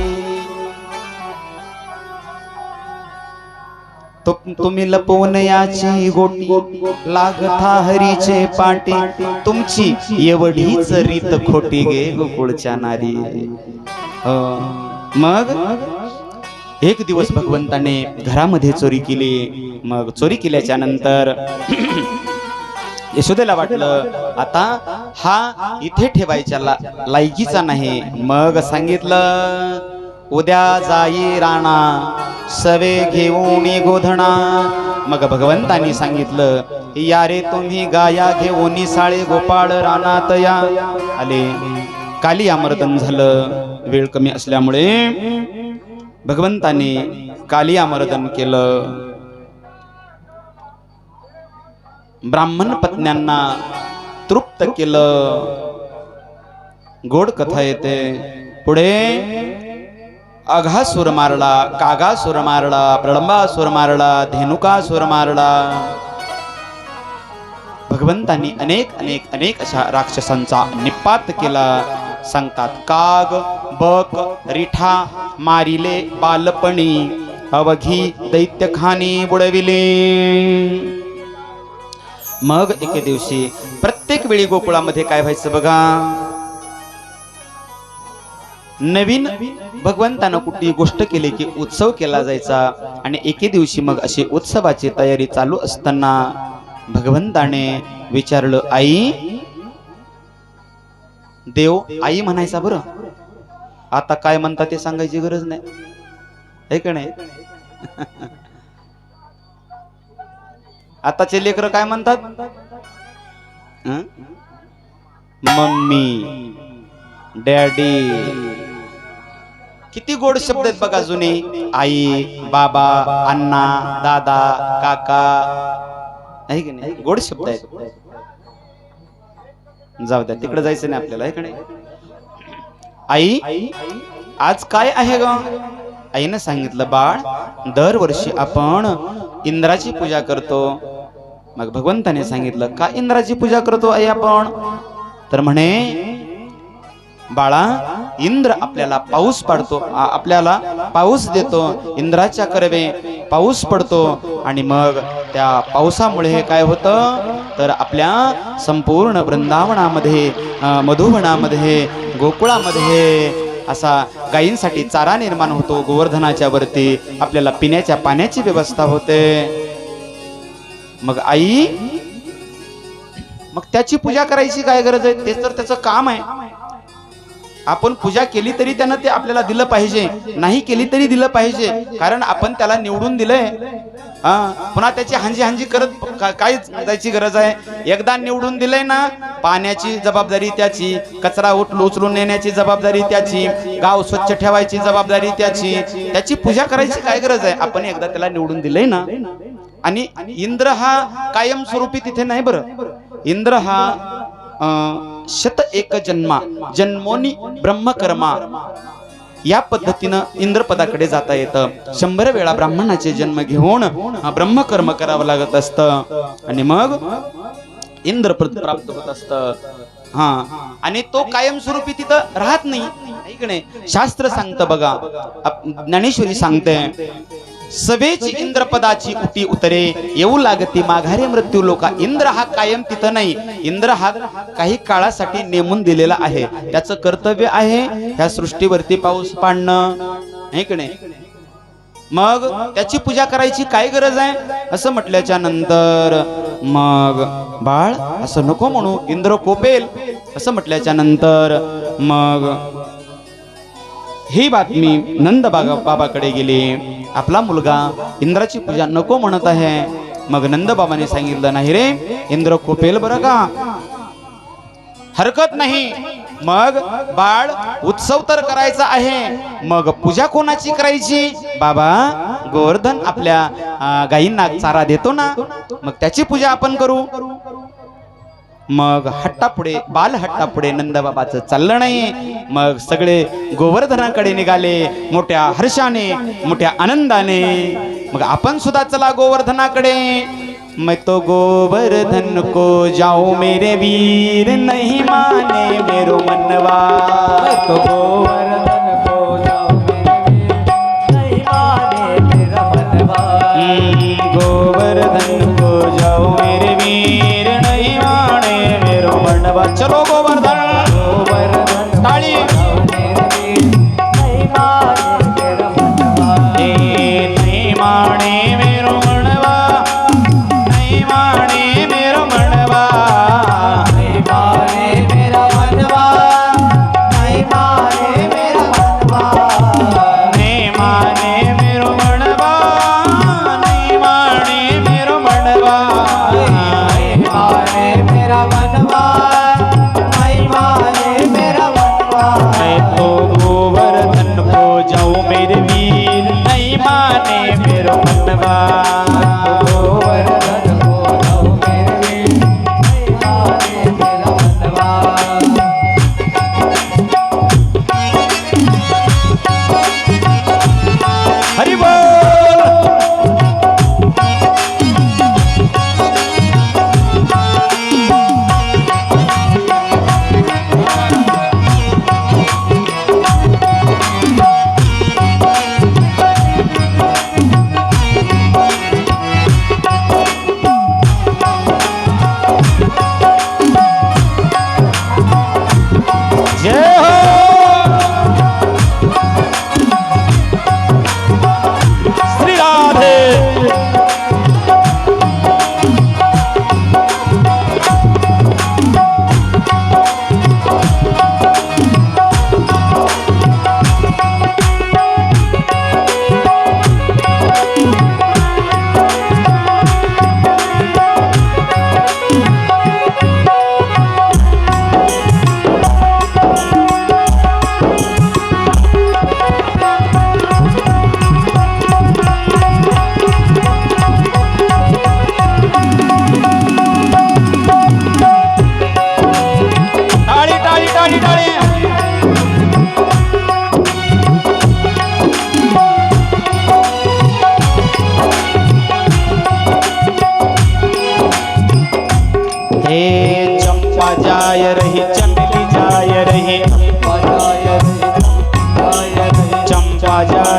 तुम्ही लपवून याची गोटी, लागता हरीचे पाटी, तुमची एवढीच रीत खोटी गे गोकुळच्या नारी. मग एक दिवस भगवंताने घरामध्ये चोरी केली. मग चोरी केल्याच्या नंतर यशोदेला वाटलं आता हा इथे ठेवायच्या लायकीचा नाही. मग सांगितलं उद्या जाई राणा, सवे घेऊन गोधणा. मग भगवंतांनी सांगितलं या रे तुम्ही गाया घेऊन साळे गोपाळ रानात या. आले. काली आमर्दन झालं. वेळ कमी असल्यामुळे भगवंतांनी काली आमर्दन केलं. ब्राह्मण पत्न्यांना तृप्त केलं. गोड कथा येते पुढे. अघासुर मारला, कागासुर मारला, प्रलंबासुर मारला, धेनुकासुर मारला. भगवंतांनी अनेक अनेक अनेक अशा राक्षसांचा निपात केला. सांगतात काग बक रिठा मारिले बालपणी, अवघी दैत्यखानी बुडविले. मग एके दिवशी प्रत्येक वेळी गोकुळामध्ये काय व्हायचं बघा, नवीन भगवंतानं कुठली गोष्ट केली की उत्सव केला जायचा. आणि एके दिवशी मग अशी उत्सवाची तयारी चालू असताना भगवंताने विचारलं आई. देव आई म्हणायचा बरं. आता काय म्हणतात ते सांगायची गरज नाही, है का नाही? आताचे लेकरं काय म्हणतात? Mummy, daddy. किती गोड शब्द आहेत बघा जुने. आई, बाबा, अण्णा, दादा, काका, आहे की नाही? गोड शब्द आहेत. जाऊ द्या, तिकडे जायचं नाही आपल्याला. इकडे आई आज काय आहे ग? आईनं सांगितलं, बाळ दरवर्षी आपण इंद्राची पूजा करतो. मग भगवंताने सांगितलं, का इंद्राची पूजा करतो आई आपण? तर म्हणे, बाळा इंद्र आपल्याला पाऊस पाडतो, आपल्याला पाऊस देतो. इंद्राच्या करवे पाऊस पडतो आणि मग त्या पावसामुळे काय होतं तर आपल्या संपूर्ण वृंदावनामध्ये, मधुवनामध्ये, गोकुळामध्ये असा गायींसाठी चारा निर्माण होतो. गोवर्धनाच्या वरती आपल्याला पिण्याच्या पाण्याची व्यवस्था होते. मग आई, मग त्याची पूजा करायची काय गरज आहे? तेच तर त्याचं काम आहे. आपण पूजा केली तरी त्यानं ते आपल्याला दिलं पाहिजे, नाही केली तरी दिलं पाहिजे, कारण आपण त्याला निवडून दिलंय. पुन्हा त्याची हांजी हांजी करत काय जायची गरज आहे? एकदा निवडून दिलंय ना, पाण्याची जबाबदारी त्याची, कचरा उचलून नेण्याची जबाबदारी त्याची, गाव स्वच्छ ठेवायची जबाबदारी त्याची. त्याची पूजा करायची काय गरज आहे? आपण एकदा त्याला निवडून दिलंय ना. आणि इंद्र हा कायमस्वरूपी तिथे नाही बरं. इंद्र हा शत एक जन्मोनी ब्रह्मकर्मा या पद्धतीनं इंद्रपदाकडे जाता येतं. 100 वेळा ब्राह्मणाचे जन्म घेऊन ब्रह्मकर्म करावं लागत असतं आणि मग इंद्रपद प्राप्त होत असतं. आणि तो कायमस्वरूपी तिथं राहत नाही. ऐकणे, शास्त्र सांगतं बघा, ज्ञानेश्वरी सांगते, सवेची इंद्रपदाची उटी उतरे, येऊ लागती माघारी मृत्यू लोका. इंद्र हा कायम तिथं नाही. इंद्र हा काही काळासाठी नेमून दिलेला आहे. त्याचं कर्तव्य आहे ह्या सृष्टीवरती पाऊस पाडणं. आहे की नाही? मग त्याची पूजा करायची काय गरज आहे असं म्हटल्याच्या नंतर, मग बाळ असं नको म्हणू, इंद्र कोपेल असं म्हटल्याच्या नंतर मग ही बातमी नंद बाबाकडे गेली. आपला मुलगा इंद्राची पूजा नको म्हणत आहे. मग नंद बाबाने सांगितलं, नाही रे, इंद्र कोपेल बरं का, हरकत नाही. मग बाळ उत्सव तर करायचा आहे, मग पूजा कोणाची करायची? बाबा गोवर्धन आपल्या गायींना चारा देतो ना, मग त्याची पूजा आपण करू. मग हट्टापुढे, बाल हट्टापुढे नंदबाबाचं चाललं नाही. मग सगळे गोवर्धनाकडे निघाले मोठ्या हर्षाने, मोठ्या आनंदाने. मग आपण सुद्धा चला गोवर्धनाकडे. मैं तो गोवर्धन को जाऊं मेरे वीर, नहीं माने मेरो मनवा. मैं तो गोवर्धन को जाऊं मेरे वीर, नहीं माने मेरा मनवा. गोवर्धन को जाऊं मेरे वीर, नहीं माने मेरो मनवा. चलो गोवर्धन, गोवर्धन ताली. नहीं माने मेरा मनवा. नहीं माने मेरो मनवा, नहीं माने मेरो मनवा. नहीं माने मेरा मनवा, नहीं माने मेरा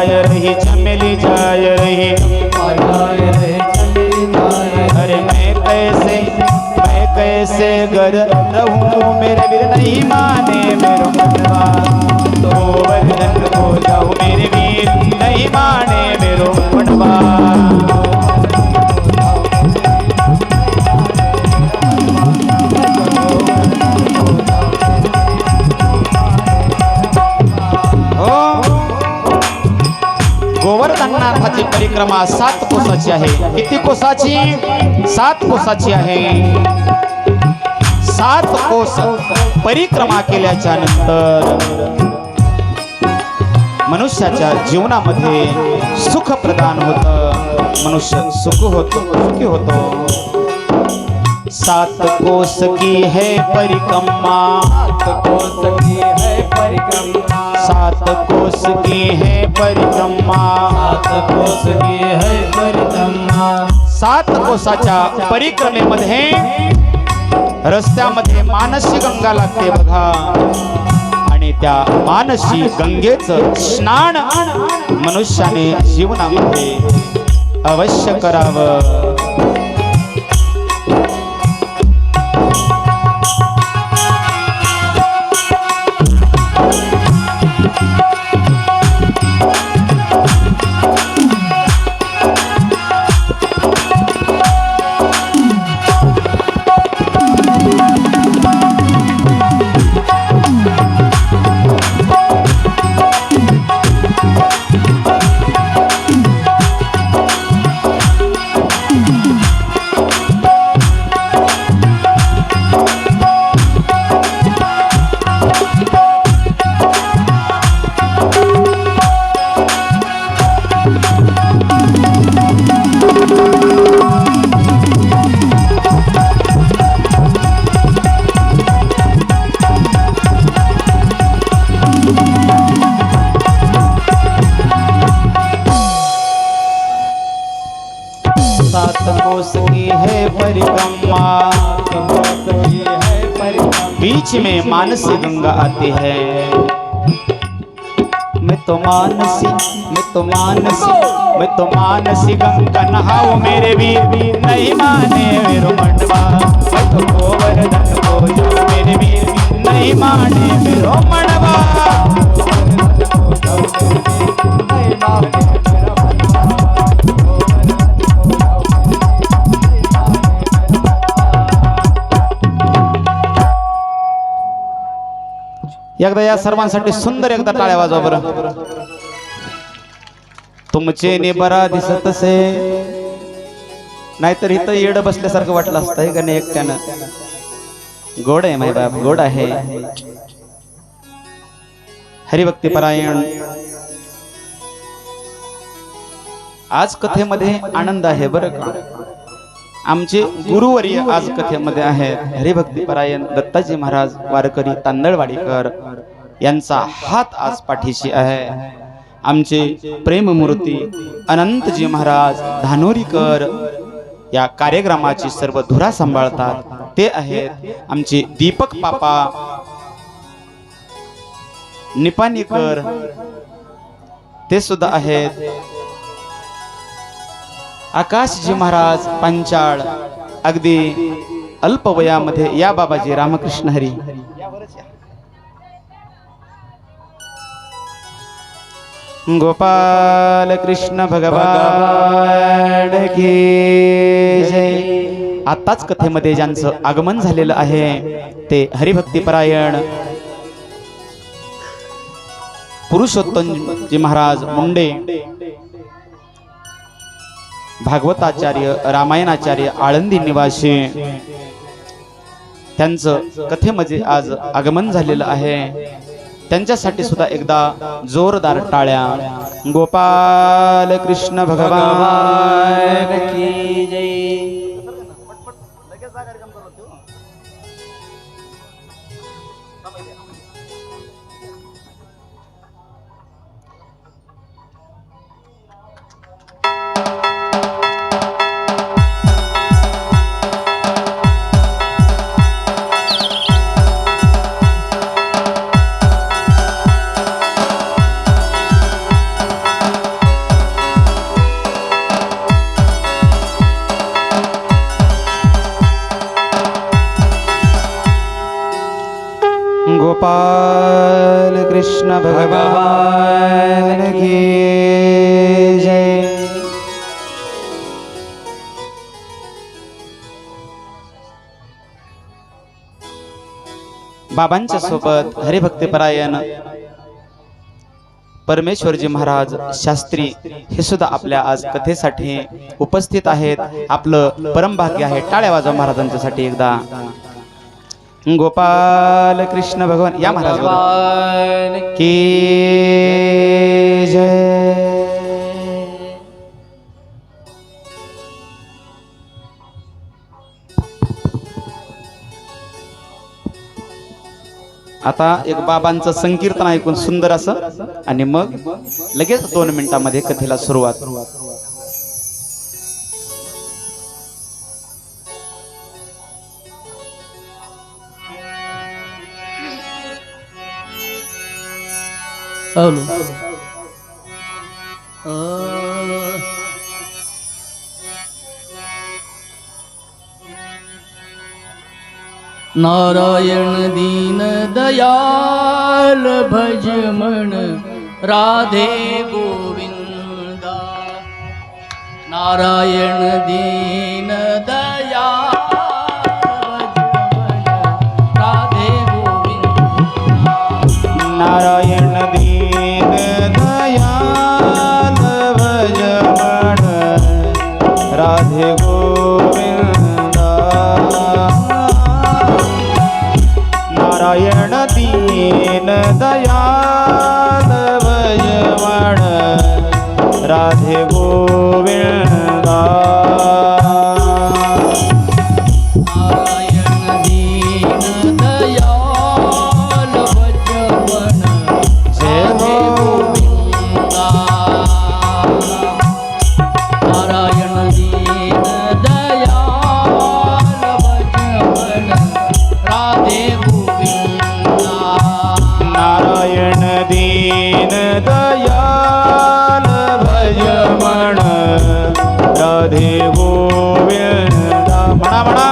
जाय रही चमेली जाय रही जाए रहे चमेली जाए अरे मैं कैसे घर रहूं मेरे वीर नहीं माने मेरो मनवा गोवर्धन को जाऊं मेरे वीर नहीं माने मेरो मनवा गोवर्धननाथाची परिक्रमा 7 कोसाची आहे. किती कोसाची? 7 कोसाची आहे. 7 कोस परिक्रमा केल्याच्या नंतर मनुष्याच्या जीवनामध्ये सुख प्रदान होतं. मनुष्य सुखी होतो. 7 कोस की है परिक्रमा 7 कोस की है परिक्रमा 7 कोस की है परिक्रमा 7 कोस की है परिक्रमा 7 कोसाच्या परिक्रमेमध्ये रस्त्यामध्ये मानसी गंगा लागते बघा आणि त्या मानसी गंगेचं स्नान मनुष्याने जीवनामध्ये अवश्य करावं. बीच में मानसी गंगा आती है. मैं तो मानसी गंगा नहाओ मेरे वीर नहीं माने मेरो मनवा. मैं तो गोवर्धन को जाऊं मेरे वीर नहीं माने मेरो मनवा. एकदा या सर्वांसाठी सुंदर एकदा टाळ्या वाजवा बरं. तुमचे निबरा दिसत असे नाहीतर इथं येड बसल्यासारखं वाटलं असतं का नाही एकट्यानं. गोड आहे माय बाप गोड आहे. हरिभक्ती परायण आज कथेमध्ये आनंद आहे बरं का. आमचे गुरुवर्य आज कथेमध्ये आहेत हरिभक्ती परायण दत्ताजी महाराज वारकरी तांदळवाडीकर यांचा हात आज पाठीशी आहे. आमचे प्रेममूर्ती अनंतजी महाराज धानोरीकर या कार्यक्रमाची सर्व धुरा सांभाळतात. ते आहेत आमचे दीपक पापा निपाणीकर ते सुद्धा आहेत. आकाशजी महाराज पंचाळ अगदी अल्प वयामध्ये या बाबाजी रामकृष्ण हरी. गोपाल कृष्ण भगवान की जय. आताच कथेमध्ये ज्यांचं आगमन झालेलं आहे ते हरिभक्ती परायण पुरुषोत्तमजी महाराज मुंडे भागवताचार्य रामायणाचार्य आळंदी निवासी त्यांचं कथेमध्ये आज आगमन झालेलं आहे. त्यांच्यासाठी सुद्धा एकदा जोरदार टाळ्या. गोपाल कृष्ण भगवान की जय. बाबांच्या सोबत हरिभक्तीपरायण परमेश्वरजी महाराज शास्त्री हे सुद्धा आपल्या आज कथेसाठी उपस्थित आहेत. आपलं परम भाग्य आहे. टाळ्या वाजवा महाराजांच्यासाठी एकदा. गोपाल कृष्ण भगवान या महाराज भगवान की जय. आता एक बाबांचं संकीर्तन ऐकून सुंदर असं आणि मग लगेच 2 मिनिटांमध्ये कथेला सुरुवात. नारायण दीन दयाल भज मन राधे गोविंदा. नारायण दीन दयाल भज मन राधे गोविंदा. नारायण दीन दयाल भज मन राधे गोविंदा. नारायण दीन दयाल भज मन राधे गोविंदा. नारायण दीन दयाल भज मन राधे गोविंदा. नारायण दीन दयाल भज मन राधे गोविंदा. नारायण दीन दयाल भज मन राधे गोविंदा. म्हणा म्हणा.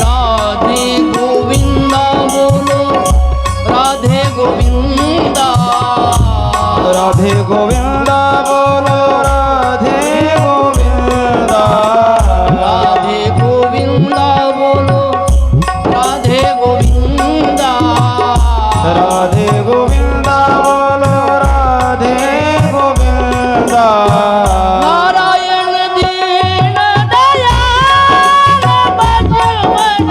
राधे गोविंदा बोलो राधे गोविंदा. राधे गोविंदा बोलो राधे गोविंदा. राधे गोविंदा बोलो राधे गोविंदा. राधे गोविंदा बोलो राधे गोविंदा. नारायण दीन दयाल भज मन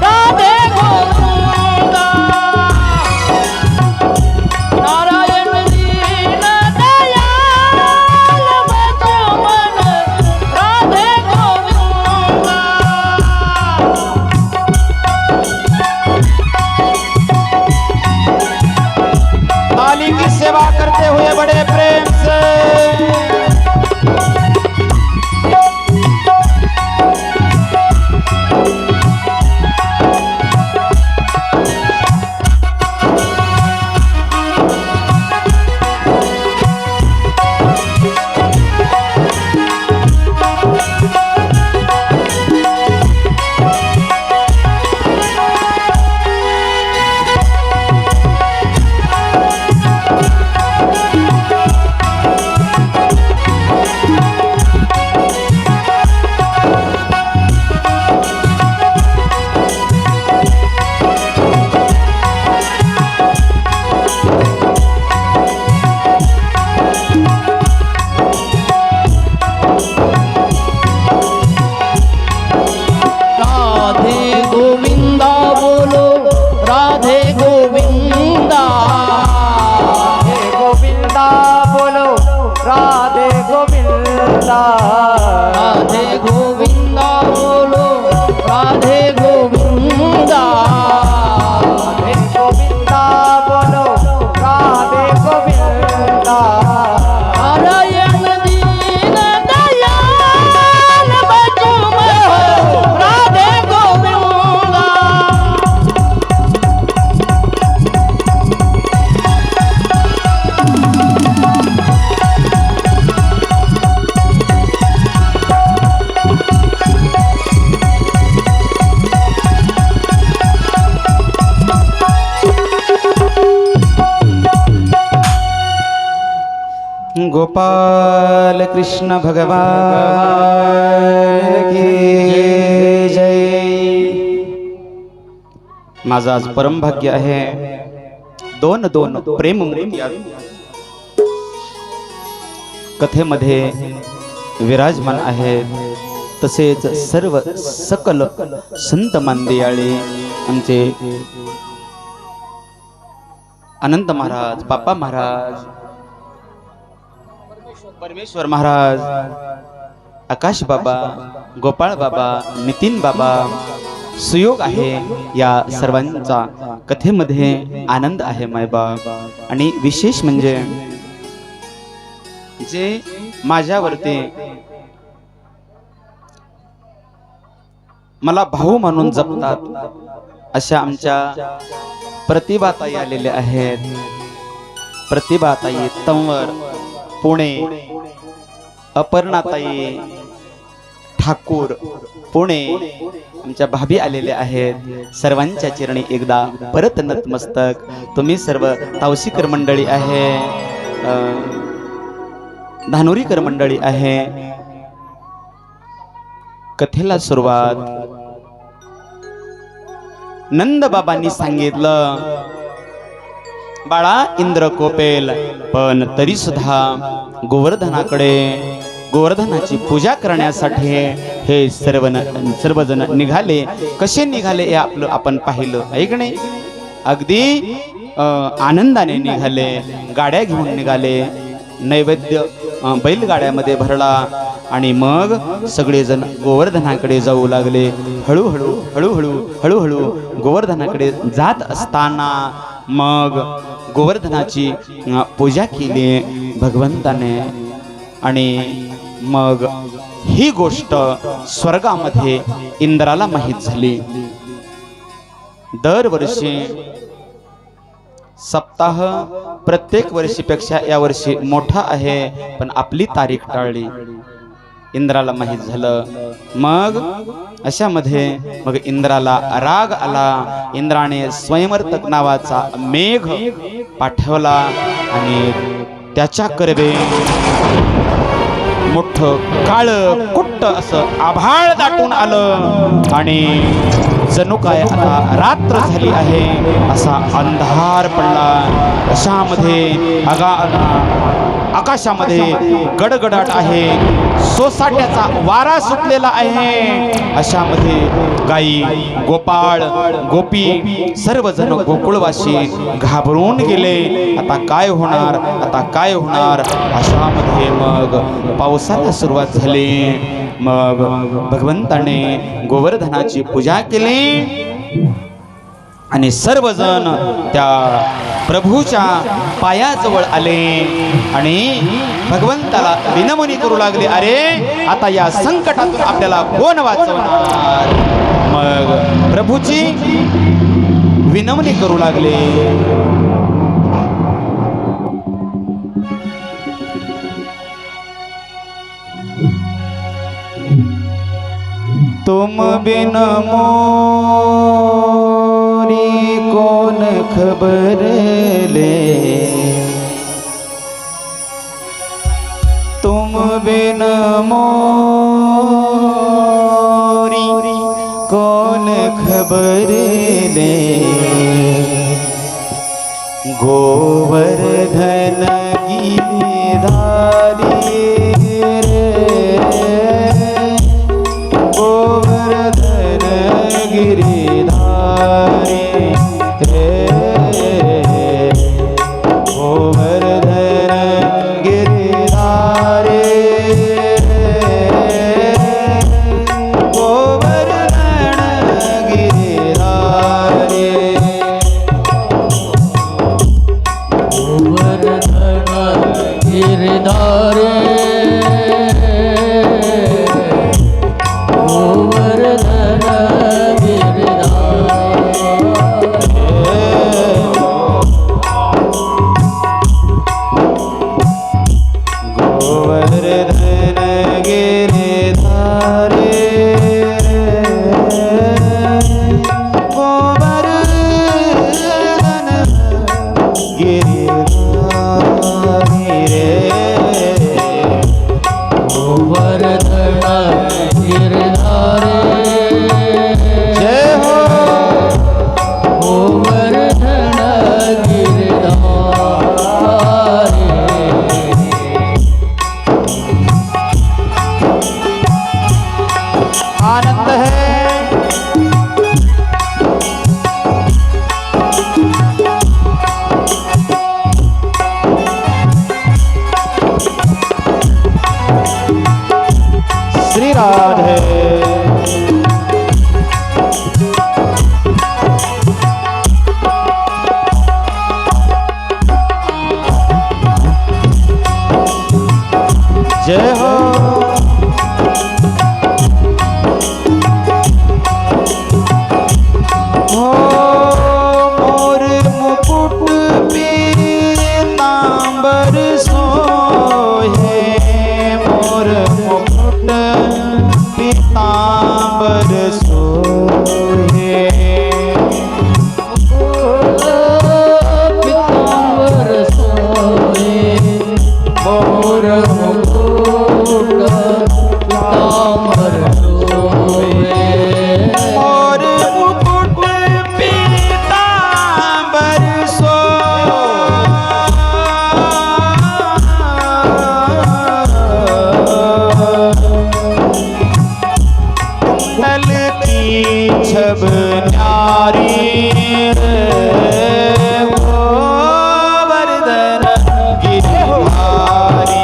राधे गोविंदा. नारायण दीन दयाल भज मन राधे गोविंदा. ताली की सेवा करते हुए बड़े प्रेम से राधे गोविंदा बोलो राधे गोविंदा. राधे गोविंदा बोलो राधे गोविंदा. राधे गोविंदा बोलो राधे गोविंदा. राधे गोविंदा बोलो राधे गोविंदा. नारायण दीन दयाल भज मन राधे गोविंदा. गोपाल कृष्ण भगवान की जय. माझं आज परम भाग्य आहे. दोन प्रेममूर्ती कथेमध्ये विराजमान आहेत. तसेच सर्व सकल संत मांदियाळे आमचे अनंत महाराज, बाप्पा महाराज, परमेश्वर महाराज, आकाश बाबा, गोपाळ बाबा, नितीन बाबा, सुयोग आहे. या सर्वांचा कथेमध्ये आनंद आहे मायबाप. आणि विशेष म्हणजे जे माझ्यावरती मला भाऊ म्हणून जपतात अशा आमच्या प्रतिभाताई आलेल्या आहेत. प्रतिभाताई तंवर, पुणे, अपर्णाताई ठाकूर, पुणे, आमच्या भाभी आलेल्या आहेत. सर्वांच्या चरणी एकदा परत नतमस्तक. तुम्ही सर्व तावशीकर मंडळी आहे, धानोरीकर मंडळी आहे. कथेला सुरुवात नंद बाबांनी सांगितलं, बाळा इंद्र कोपेल, पण तरी सुद्धा गोवर्धनाची पूजा करण्यासाठी हे सर्वजण निघाले. कसे निघाले हे आपण पाहिलं आहे की नाही. अगदी आनंदाने निघाले, गाड्या घेऊन निघाले, नैवेद्य बैलगाड्यामध्ये भरला आणि मग सगळेजण गोवर्धनाकडे जाऊ लागले. हळूहळू गोवर्धनाकडे जात असताना मग गोवर्धनाची पूजा केली भगवंताने. आणि मग ही गोष्ट स्वर्गामध्ये इंद्राला माहीत झाली. दरवर्षी सप्ताह प्रत्येक वर्षीपेक्षा या वर्षी मोठा आहे, पण आपली तारीख टाळली. इंद्राला माहीत झालं. मग अशामध्ये मग इंद्राला राग आला. इंद्राने स्वयंवर्तक नावाचा मेघ पाठवला आणि त्याच्या कर्वे मोठं काळ कुट्ट असं आभाळ दाटून आलं आणि जणू काय आता रात्र झाली आहे असा अंधार पडला. अशामध्ये आकाशामध्ये गडगडाट आहे, सोसाट्याचा वारा सुटलेला आहे. अशामध्ये गाई, गोपाळ, गोपी सर्वजण गोकुळवासी घाबरून गेले. आता काय होणार. अशामध्ये मग पावसाला सुरुवात झाली. मग भगवंताने गोवर्धनाची पूजा केली आणि सर्वजण त्या प्रभूच्या पायाजवळ आले आणि भगवंताला विनवणी करू लागले, अरे आता या संकटातून आपल्याला कोण वाचवणार. मग प्रभूची विनवणी करू लागले. तुम बिन मोरी कौन खबर ले, तुम बिन मोरी कौन खबर ले. गोवर्धन गिरिधारी गिरिधारी रे, गोवर्धन गिरिधारी, गोवर्धन गिरिधारी, गोवर्धन गिरिधारी, गिरिधारी रे. कुंडल की छब न्यारी रे गोवर्धन गिरधारी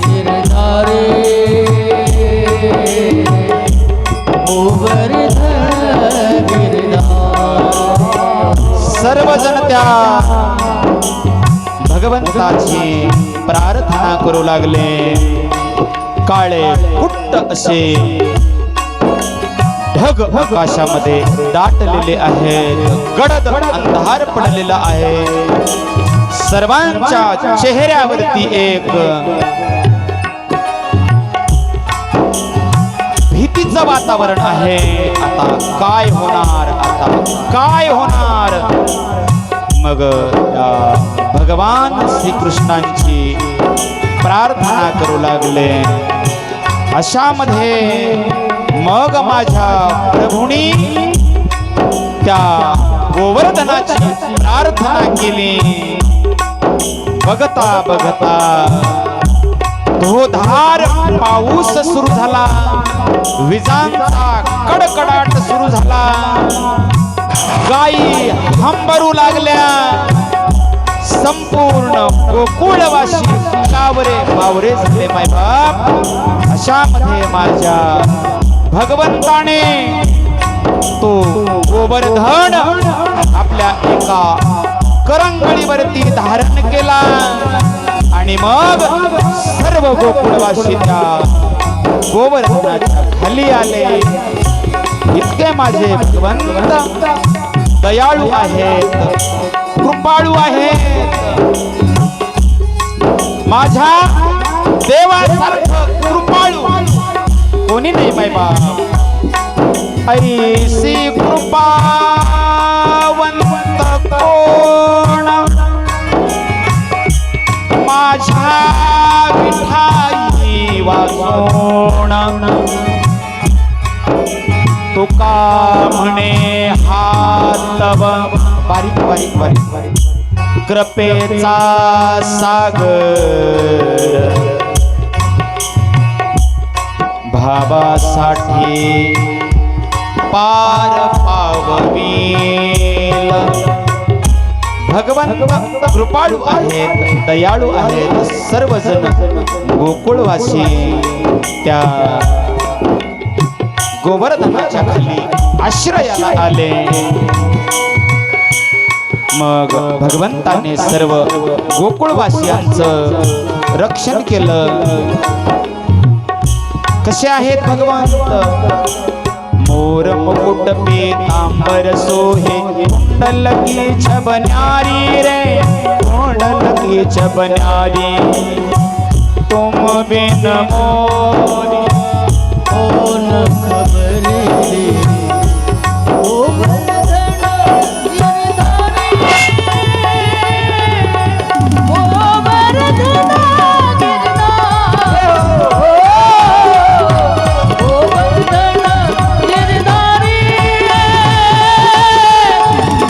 गिरधारी गोवर्धन सर्वजण त्या भगवंताची प्रार्थना करू लागले. काळे कुट्ट असे ढग आकाशामध्ये दाटलेले आहेत. गडद अंधार पडलेला आहे. सर्वांच्या चेहऱ्यावरती एक भीतीचं वातावरण आहे. आता काय होणार, आता काय होणार. मग भगवान श्रीकृष्णांची प्रार्थना करू लागले. अशामध्ये मग माझ्या प्रभूंनी त्या गोवर्धनाची प्रार्थना केली. बघता बघता धोधार पाऊस सुरू झाला. विजांचा कडकडाट सुरू झाला. गायी हंबरू लागल्या. संपूर्ण गोकुळवासी कावरे बावरे झाले मायबाप. अशामध्ये माझ्या भगवंताने तो गोवर्धन आपल्या एका करंगळीवरती धारण केला आणि मग सर्व गोकुळवासी त्या गोवर्धनाच्या खाली आले. इतके माझे भगवंत दयाळू आहेत, कृपाळू आहेत. माझ्या देवासारखं कृपाळू कोणी नाही मायबाप. ऐसी कृपावंत कोण माझ्या विठाई वासोण. तुका म्हणे हातव बारीक बारीक बारीक बारीक कृपेचा सागर. भावासाठी पार पाववील. भगवंत कृपाळू आहेत, दयाळू आहेत. सर्वजण गोकुळवासी त्या गोवर्धनाच्या खाली आश्रयाला आले. मग भगवंताने सर्व गोकुळवासियांचं रक्षण केलं. कसे आहेत भगवंत. मोर मुकुट पीतांबर सोहे कुंडल की छब न्यारी रे कुंडल की छब न्यारी. तुम बिन मोरी कौन खबरी गोवर्धन गिरधारी गोवर्धन गिरधारी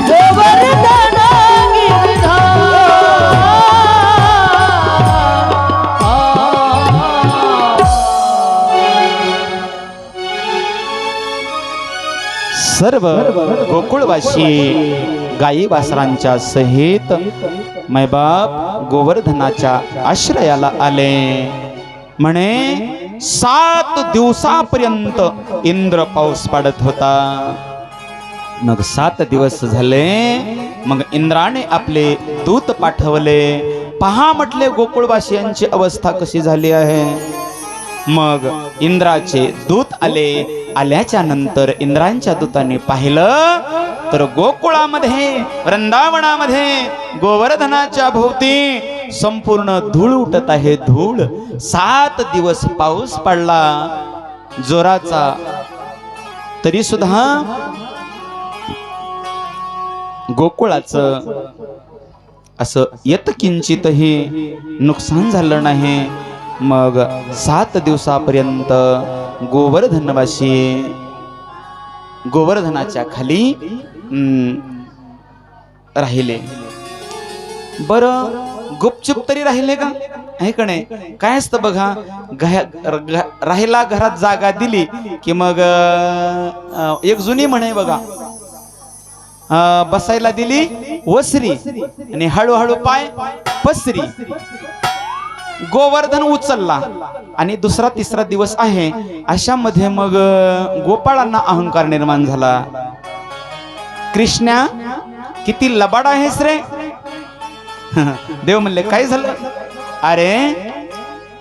गोवर्धन सर्व गोकुळवासी गायी वासरांच्या सहित मैबाप गोवर्धनाच्या आश्रयाला आले. म्हणे 7 दिवसापर्यंत इंद्र पाऊस पाडत होता. मग 7 दिवस झाले. मग इंद्राने आपले दूत पाठवले. पहा म्हटले गोकुळवासियांची अवस्था कशी झाली आहे. मग इंद्राचे दूत आले. आल्याच्या नंतर इंद्रांच्या दूतांनी पाहिलं तर गोकुळामध्ये वृंदावनामध्ये गोवर्धनाच्या भोवती संपूर्ण धूळ उठत आहे. धूळ. 7 दिवस पाऊस पडला जोराचा, तरी सुद्धा गोकुळाचं असं यत्किंचितही नुकसान झालं नाही. मग 7 दिवसापर्यंत गोवर्धनवासी गोवर्धनाच्या खाली राहिले. बरं, गुपचूप तरी राहिले का? आहे का नाही? काय असतं बघा, राहिला घरात जागा दिली की मग एक जुनी म्हणे बघा, बसायला दिली वसरी आणि हळूहळू पाय पसरी. गोवर्धन उचलला आणि दुसरा तिसरा दिवस आहे अशामध्ये मग गोपाळांना अहंकार निर्माण झाला. कृष्णा किती लबाड आहेस रे. देव म्हणले काय झालं? अरे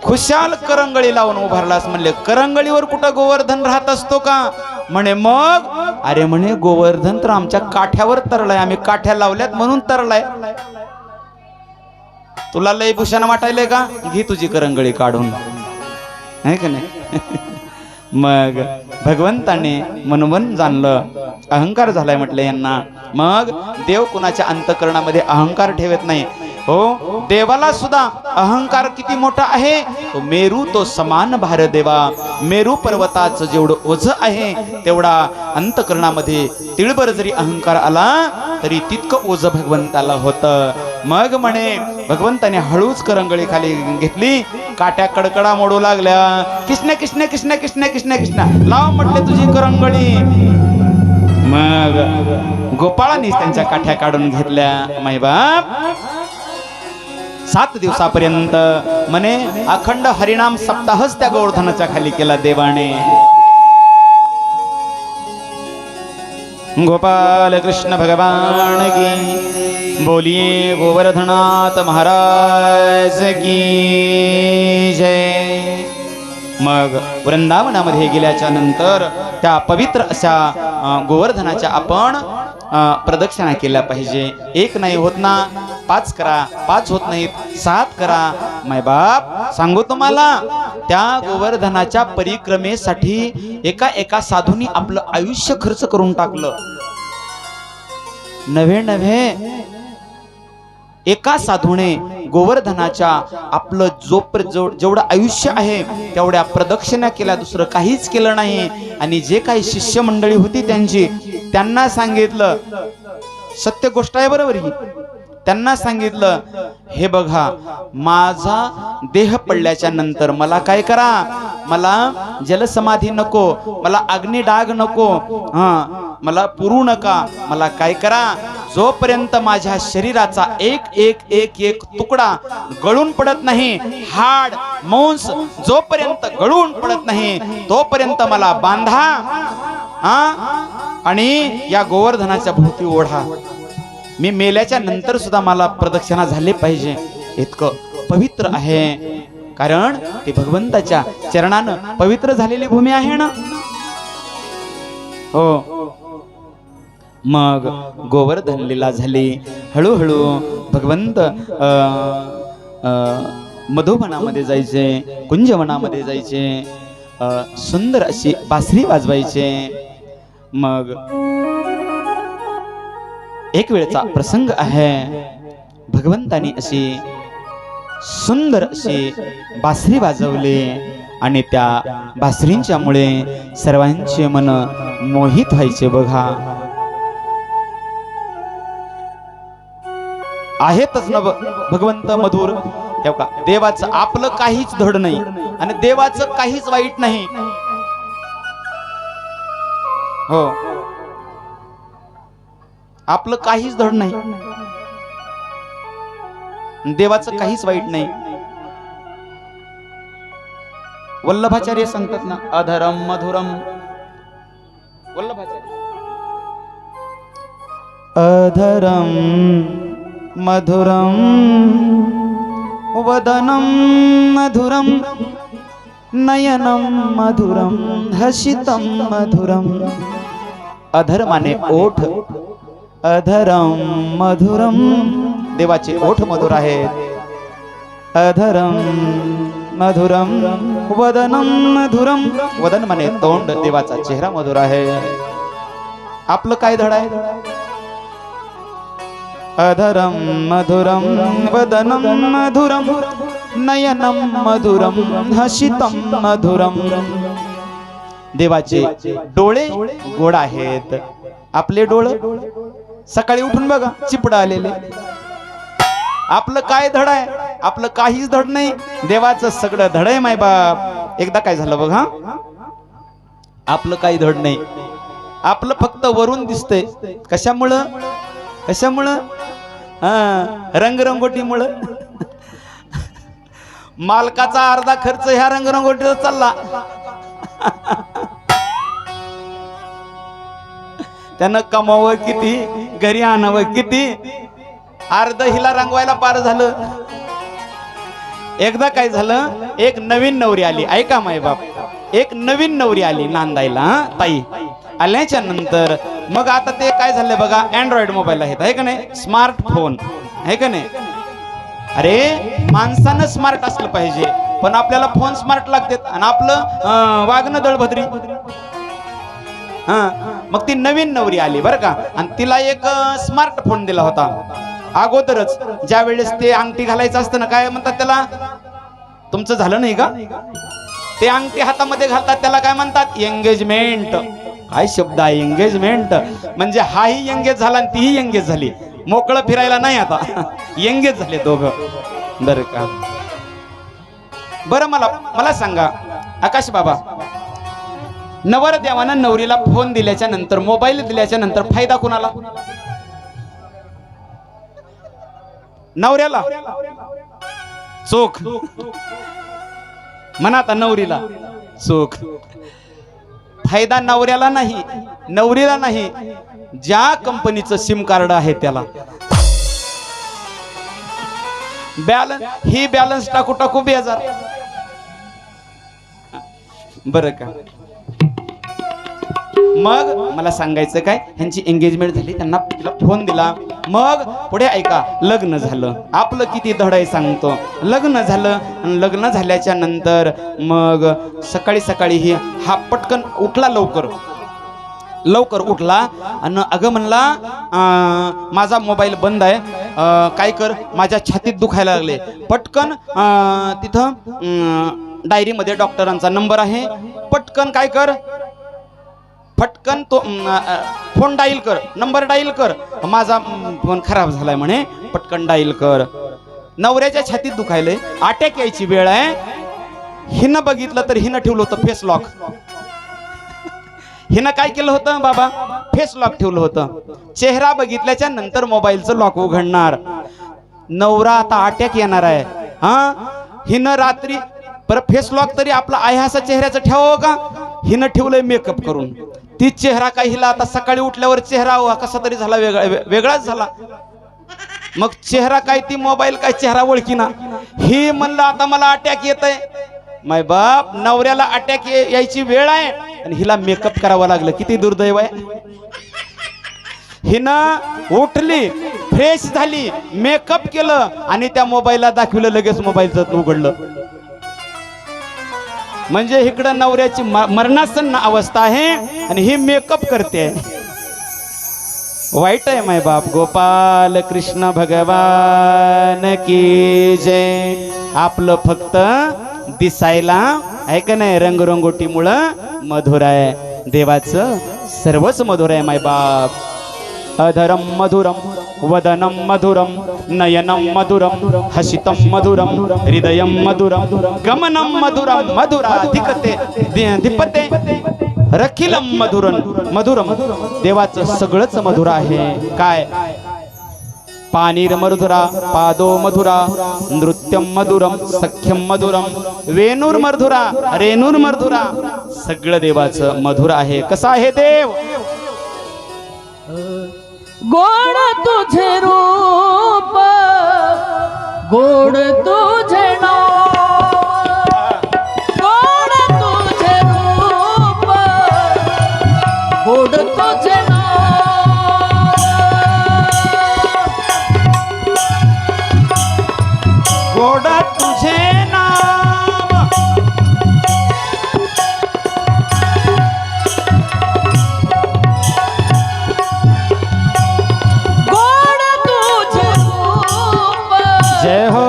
खुशाल करंगळी लावून उभारलास. म्हणले करंगळीवर कुठं गोवर्धन राहत असतो का? म्हणे मग. अरे म्हणे गोवर्धन तर आमच्या काठ्यावर तरलाय, आम्ही काठ्या लावल्यात म्हणून तरलाय. तुला लय भूषण वाटायलंय का? घे तुझी करंगळी काढून, आहे का नाही? मग भगवंताने मनोमन जाणलं, अहंकार झालाय म्हटलं यांना. मग देव कुणाच्या अंतकरणामध्ये अहंकार ठेवत नाही. हो, देवाला सुद्धा अहंकार किती मोठा आहे. तो मेरू तो समान भार देवा. मेरू पर्वताचं जेवढं ओझ आहे तेवढा अंतकरणामध्ये तिळभर जरी अहंकार आला तरी तितकं ओझ भगवंताला होतं. मग म्हणे भगवंताने हळूच करंगळी खाली घेतली, काट्या कडकडा मोडू लागल्या. कृष्ण कृष्ण कृष्ण कृष्ण कृष्ण कृष्ण लाव म्हटले तुझी करंगळी. मग गोपाळांनीच त्यांच्या काठ्या काढून घेतल्या. मायबाप 7 दिवसापर्यंत म्हणे अखंड हरिनाम सप्ताहच त्या गोवर्धनाच्या खाली केला देवाने. गोपाल कृष्ण भगवान की बोलिए, गोवर्धनाथ महाराज की जय. मग वृंदावनामध्ये गेल्याच्या नंतर त्या पवित्र अशा गोवर्धनाच्या आपण प्रदक्षिणा केल्या पाहिजे. 1 नाही होत ना, 5 करा. 5 होत नाहीत 7 करा. मायबाप सांगू तुम्हाला, त्या गोवर्धनाच्या परिक्रमेसाठी एका साधूंनी आपलं आयुष्य खर्च करून टाकलं. नव्हे एका साधूने गोवर्धनाच्या आपलं जेवढं आयुष्य आहे तेवढ्या प्रदक्षिणा केल्या, दुसरं काहीच केलं नाही. आणि जे काही शिष्य मंडळी होती त्यांना सांगितलं, सत्य गोष्ट आहे बरोबर ही, त्यांना सांगितलं हे बघा, माझा देह पडल्याच्या नंतर मला काय करा, मला जलसमाधी नको, मला अग्निडाग नको, मला पुरू नका. मला काय करा, जोपर्यंत माझ्या शरीराचा एक तुकडा गळून पडत नाही, हाड मांस जोपर्यंत गळून पडत नाही तोपर्यंत मला बांधा आणि या गोवर्धनाच्या भोवती ओढा. मी मेल्याच्या नंतर सुद्धा मला प्रदक्षिणा झाली पाहिजे. इतकं पवित्र आहे, कारण ते भगवंताच्या चरणानं पवित्र झालेली भूमी आहे ना. हो. मग गोवर्धन लीला झाली. हळूहळू भगवंत मधुवनामध्ये जायचे, कुंजवनामध्ये जायचे, सुंदर अशी बासरी वाजवायचे. मग एक वेळचा प्रसंग आहे, भगवंतानी अशी सुंदर अशी बासरी वाजवली आणि त्या बासरींच्या मुळे सर्वांचे मन मोहित व्हायचे. बघा, आहेतच ना भगवंत मधुर. हे बघा, देवाचं आपलं काहीच धड नाही आणि देवाचं काहीच वाईट नाही. हो, आपलं काहीच धड नाही, देवाचं काहीच वाईट नाही. वल्लभाचार्य सांगतात ना, अधरम मधुरम. वल्लभाचार्य अधरम मधुरम वदनम मधुरम नयनम मधुरम हसितम मधुरम. अधर माने ओठ, अधरम मधुरम, देवाचे ओठ मधुर आहेत. अधरम मधुरम वदनम मधुरम, वदन माने तोंड, देवाचा चेहरा मधुर आहे. आपलं काय धड आहे? अधरम मधुरम वदनम मधुरम नयनम मधुरम हसितम मधुरम. देवाचे डोळे गोड आहेत. आपले डोळे सकाळी उठून बघा चिपड आलेले, आपलं काय धड आहे? आपलं काहीच धड नाही, देवाचं सगळं धड आहे माय बाप. एकदा काय झालं बघ, हा आपलं काही धड नाही, आपलं फक्त वरून दिसतंय. कशामुळं? कशामुळं? हा, रंगरंगोटीमुळं. मालकाचा अर्धा खर्च ह्या रंगरंगोटीचा चालला. त्यानं कमावं किती, घरी आणावं किती, अर्ध हिला रंगवायला पार झालं. एकदा काय झालं, एक नवीन नवरी आली. ऐका माय बाप, एक नवीन नवरी आली नांदायला. ताई आल्याच्या नंतर मग आता ते काय झालंय बघा, अँड्रॉइड मोबाईल आहेत, आहे का नाही, स्मार्टफोन आहे का नाही. अरे माणसानं स्मार्ट असलं पाहिजे, पण आपल्याला फोन स्मार्ट लागतात आणि आपलं वागणं दळभद्री. हा, मग ती नवीन नवरी आली बरं का, आणि तिला एक स्मार्टफोन दिला होता. अगोदरच ज्या वेळेस ते अंगठी घालायचं असतं ना, काय म्हणतात त्याला, तुमचं झालं नाही का, ते अंगठी हातामध्ये घालतात त्याला काय म्हणतात, एंगेजमेंट. काय शब्द आहे एंगेजमेंट, म्हणजे हाही एंगेज झाला आणि तीही एंगेज झाली. मोकळं फिरायला नाही आता, एंगेज झाले दोघं बरं का. बरं मला सांगा आकाश बाबा, नवरदेवानं नवरीला फोन दिल्याच्या नंतर, मोबाईल दिल्याच्या नंतर फायदा कुणाला? नवऱ्याला चोख, म्हणा आता नवरीला चोख. फायदा नवऱ्याला नाही, नवरीला नाही, ज्या कंपनीचं सिम कार्ड आहे त्याला. बॅलन्स ही बॅलन्स टाकू टाकू बेजार. बरं का, मग मला सांगायचं काय, ह्यांची एंगेजमेंट झाली, त्यांना तिला फोन दिला. मग पुढे ऐका, लग्न झालं. आपलं किती धड आहे सांगतो. लग्न झालं आणि लग्न झाल्याच्या नंतर मग सकाळी सकाळी हा पटकन उठला, लवकर उठला आणि अगं म्हणला माझा मोबाईल बंद आहे, काय कर, माझ्या छातीत दुखायला लागले. पटकन तिथं डायरीमध्ये डॉक्टरांचा नंबर आहे, पटकन काय कर, फटकन तो फोन डाईल कर, नंबर डाईल कर, माझा फोन खराब झालाय म्हणे, पटकन डाईल कर. नवऱ्याच्या छातीत दुखायलंय, अटॅक यायची वेळ आहे. हिनं बघितलं तर हिनं ठेवलं होतं फेस लॉक. हिनं काय केलं होतं बाबा, फेस लॉक ठेवलं होतं. चेहरा बघितल्याच्या नंतर मोबाईलचं लॉक उघडणार. नवरा आता अटॅक येणार आहे. हा, हिनं रात्री परत फेस लॉक तरी आपला आहे असा चेहऱ्याचं ठेवावं का, हिनं ठेवलंय मेकअप करून. ती चेहरा काय, हिला आता सकाळी उठल्यावर चेहरा कसा तरी झाला, वेगळाच झाला. मग चेहरा काय, ती मोबाईल काय चेहरा ओळखीना. ही म्हणलं आता मला अटॅक येत आहे. माय बाप, नवऱ्याला अटॅक यायची वेळ आहे आणि हिला मेकअप करावं लागलं. किती दुर्दैव आहे. हिनं उठली, फ्रेश झाली, मेकअप केलं आणि त्या मोबाईलला दाखवलं, लगेच मोबाईलचं उघडलं. म्हणजे इकडं नवऱ्याची मरणासन्न अवस्था आहे आणि ही मेकअप करते. वाईट आहे माय बाप. गोपाल कृष्ण भगवान की जय. आपलं फक्त दिसायला आहे का नाही, रंगरंगोटीमुळं मधुर आहे. देवाचं सर्वच मधुर आहे माय बाप. अधरम मधुरम वदनम मधुरम नयनम मधुरम हसितम मधुरम हृदयम मधुरम गमनम मधुरम मधुराधिकते दीपते रखिलम मधुरम. देवाचं सगळंच मधुर आहे. काय, पानीर मधुरा, पादो मधुरा, नृत्यम मधुरम, सख्यम मधुरम, वेणूर मधुरा, रेणूर मधुरा, सगळं देवाचं मधुर आहे. कसा आहे देव? गोड तुझे रूप, गोड तुझे नाव, गोड तुझे रूप, गोड तुझे नाव, गोड तुझे नाम, गोड तुझे रूप, जय हो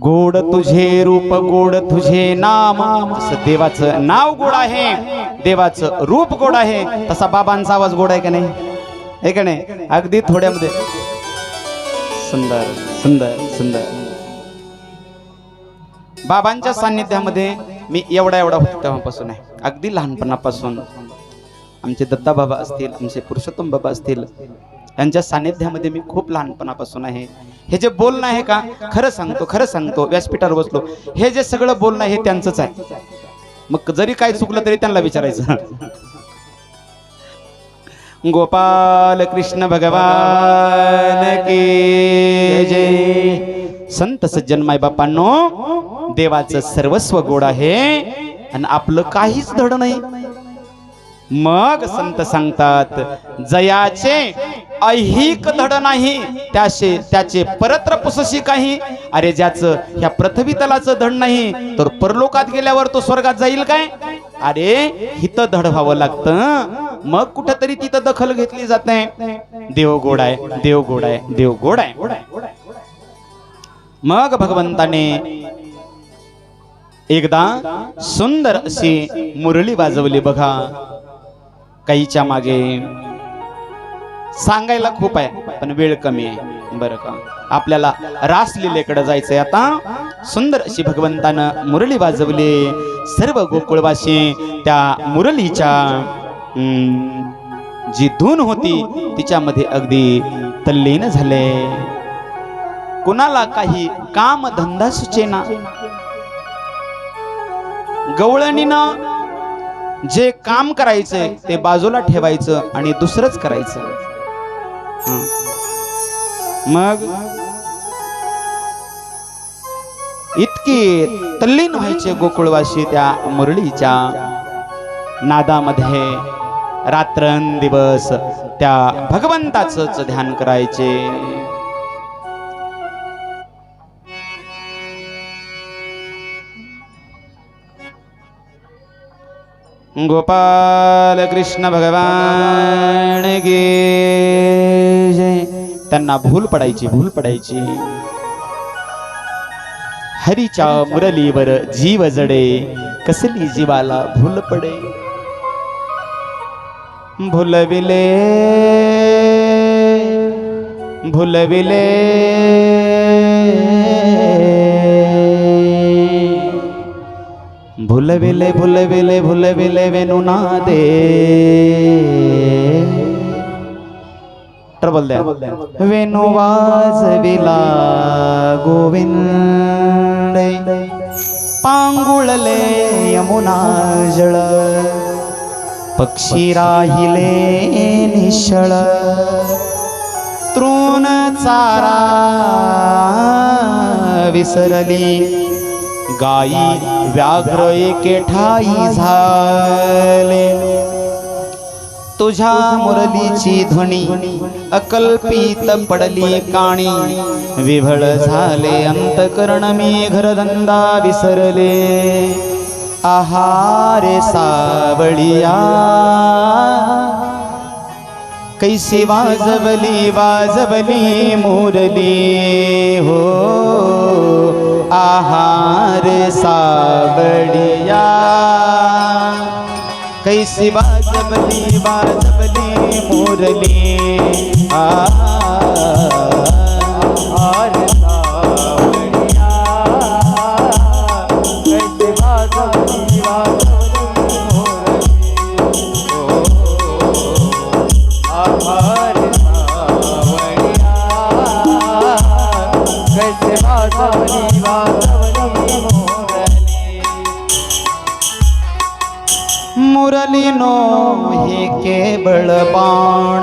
गोड तुझे रूप गोड तुझे नाम. असं देवाचं नाव गोड आहे, देवाचं रूप गोड आहे, तसा बाबांचा आवाज गोड आहे का नाही? आहे का नाही? अगदी थोड्यामध्ये सुंदर सुंदर सुंदर. बाबांच्या सान्निध्यामध्ये मी एवढा होतो तेव्हापासून आहे, अगदी लहानपणापासून. आमचे दत्ता बाबा असतील, आमचे पुरुषोत्तम बाबा असतील, यांच्या सान्निध्यामध्ये मी खूप लहानपणापासून आहे. हे जे बोलणं आहे का, खरं सांगतो व्यासपीठावर बसलो, हे जे सगळं बोलणं हे त्यांचंच आहे. मग जरी काय चुकलं तरी त्यांना विचारायचं. गोपाल कृष्ण भगवान की जय. संत सज्जन माय बापांनो, देवाचं सर्वस्व गोड आहे आणि आपलं काहीच धड नाही. मग संत सांगतात, जयाचे ऐहिक धड नाही, त्याचे परत्र पुसशी काही. अरे ज्याचं ह्या पृथ्वी तलाचं धड नाही, तर परलोकात गेल्यावर तो स्वर्गात जाईल काय? अरे हिथं धड व्हावं लागतं, मग कुठेतरी तिथं दखल घेतली जाते. देव गोड आहे, देव गोड आहे, देव गोड आहे. मग भगवंताने एकदा सुंदर अशी मुरली वाजवली बघा. काहीच्या मागे सांगायला खूप आहे पण वेळ कमी आहे बरं का. आपल्याला रासलीलेकडे जायचंय आता. सुंदर अशी भगवंतानं मुरली वाजवली. सर्व गोकुळवासी त्या मुरलीच्या जी धून होती तिच्यामध्ये अगदी तल्लीन झाले. कुणाला काही काम धंदा सुचेना. गवळणीनं जे काम करायचंय ते बाजूला ठेवायचं आणि दुसरंच करायचं. मग इतकी तल्लीन व्हायचे गोकुळवासी त्या मुरळीच्या नादामध्ये. रात्रंदिवस त्या भगवंताचंच ध्यान करायचे. गोपाल कृष्ण भगवान की जय. त्यांना भूल पडायची. हरीच्या मुरलीवर जीव जडे, कसली जीवाला भूल पडे. भुलविले भुलविले वेणुनादे. ट्रबल द्या. वेणु वाजविला गोविंद, पांगुळले यमुना जळ. पक्षी राहिले निश्चळ, तृण चारा विसरली. गाई व्याघ्र एके ठाई झाले. तुझ्या मुरलीची ध्वनी अकल्पित पडली काणी. विभळ झाले अंतकरण मी घरधंदा विसरले. आहारे सावळिया कैसी वाजवली मुरली हो. आहार सावळिया कैसी वाजवली मुरली. आहार सावळिया कैसी वाजवली मुरली. आहार सावळिया कैसी वाजवली मुरली नो हे केवळ बाण.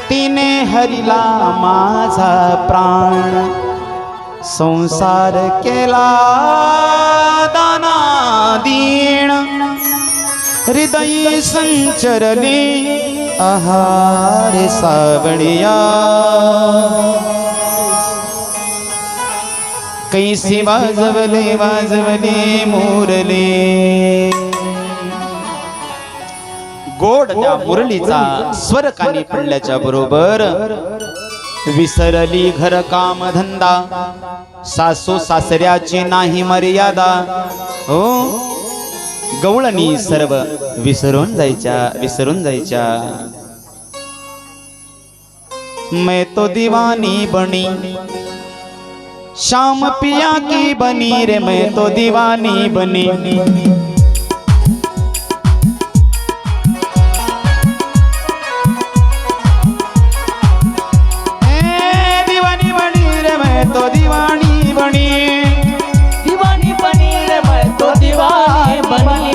तिने हरिला माझा प्राण. संसार केला दाना दीण. हृदय संचरली आहार सावळिया. कैसी वाजवली मुरली. गोड त्या मुरलीचा स्वर कानी पडल्याच्या बरोबर विसरली घर काम धंदा, सासू सासऱ्याची नाही मर्यादा. हो, गवळणी सर्व विसरून जायच्या. मैं तो दीवानी बनी, शाम पिया की बनी रे, मैं तो दीवानी बनी. दीवानी बनी रे, मैं तो दीवानी बनी. दीवानी बनी रे मैं तो दीवानी बनी.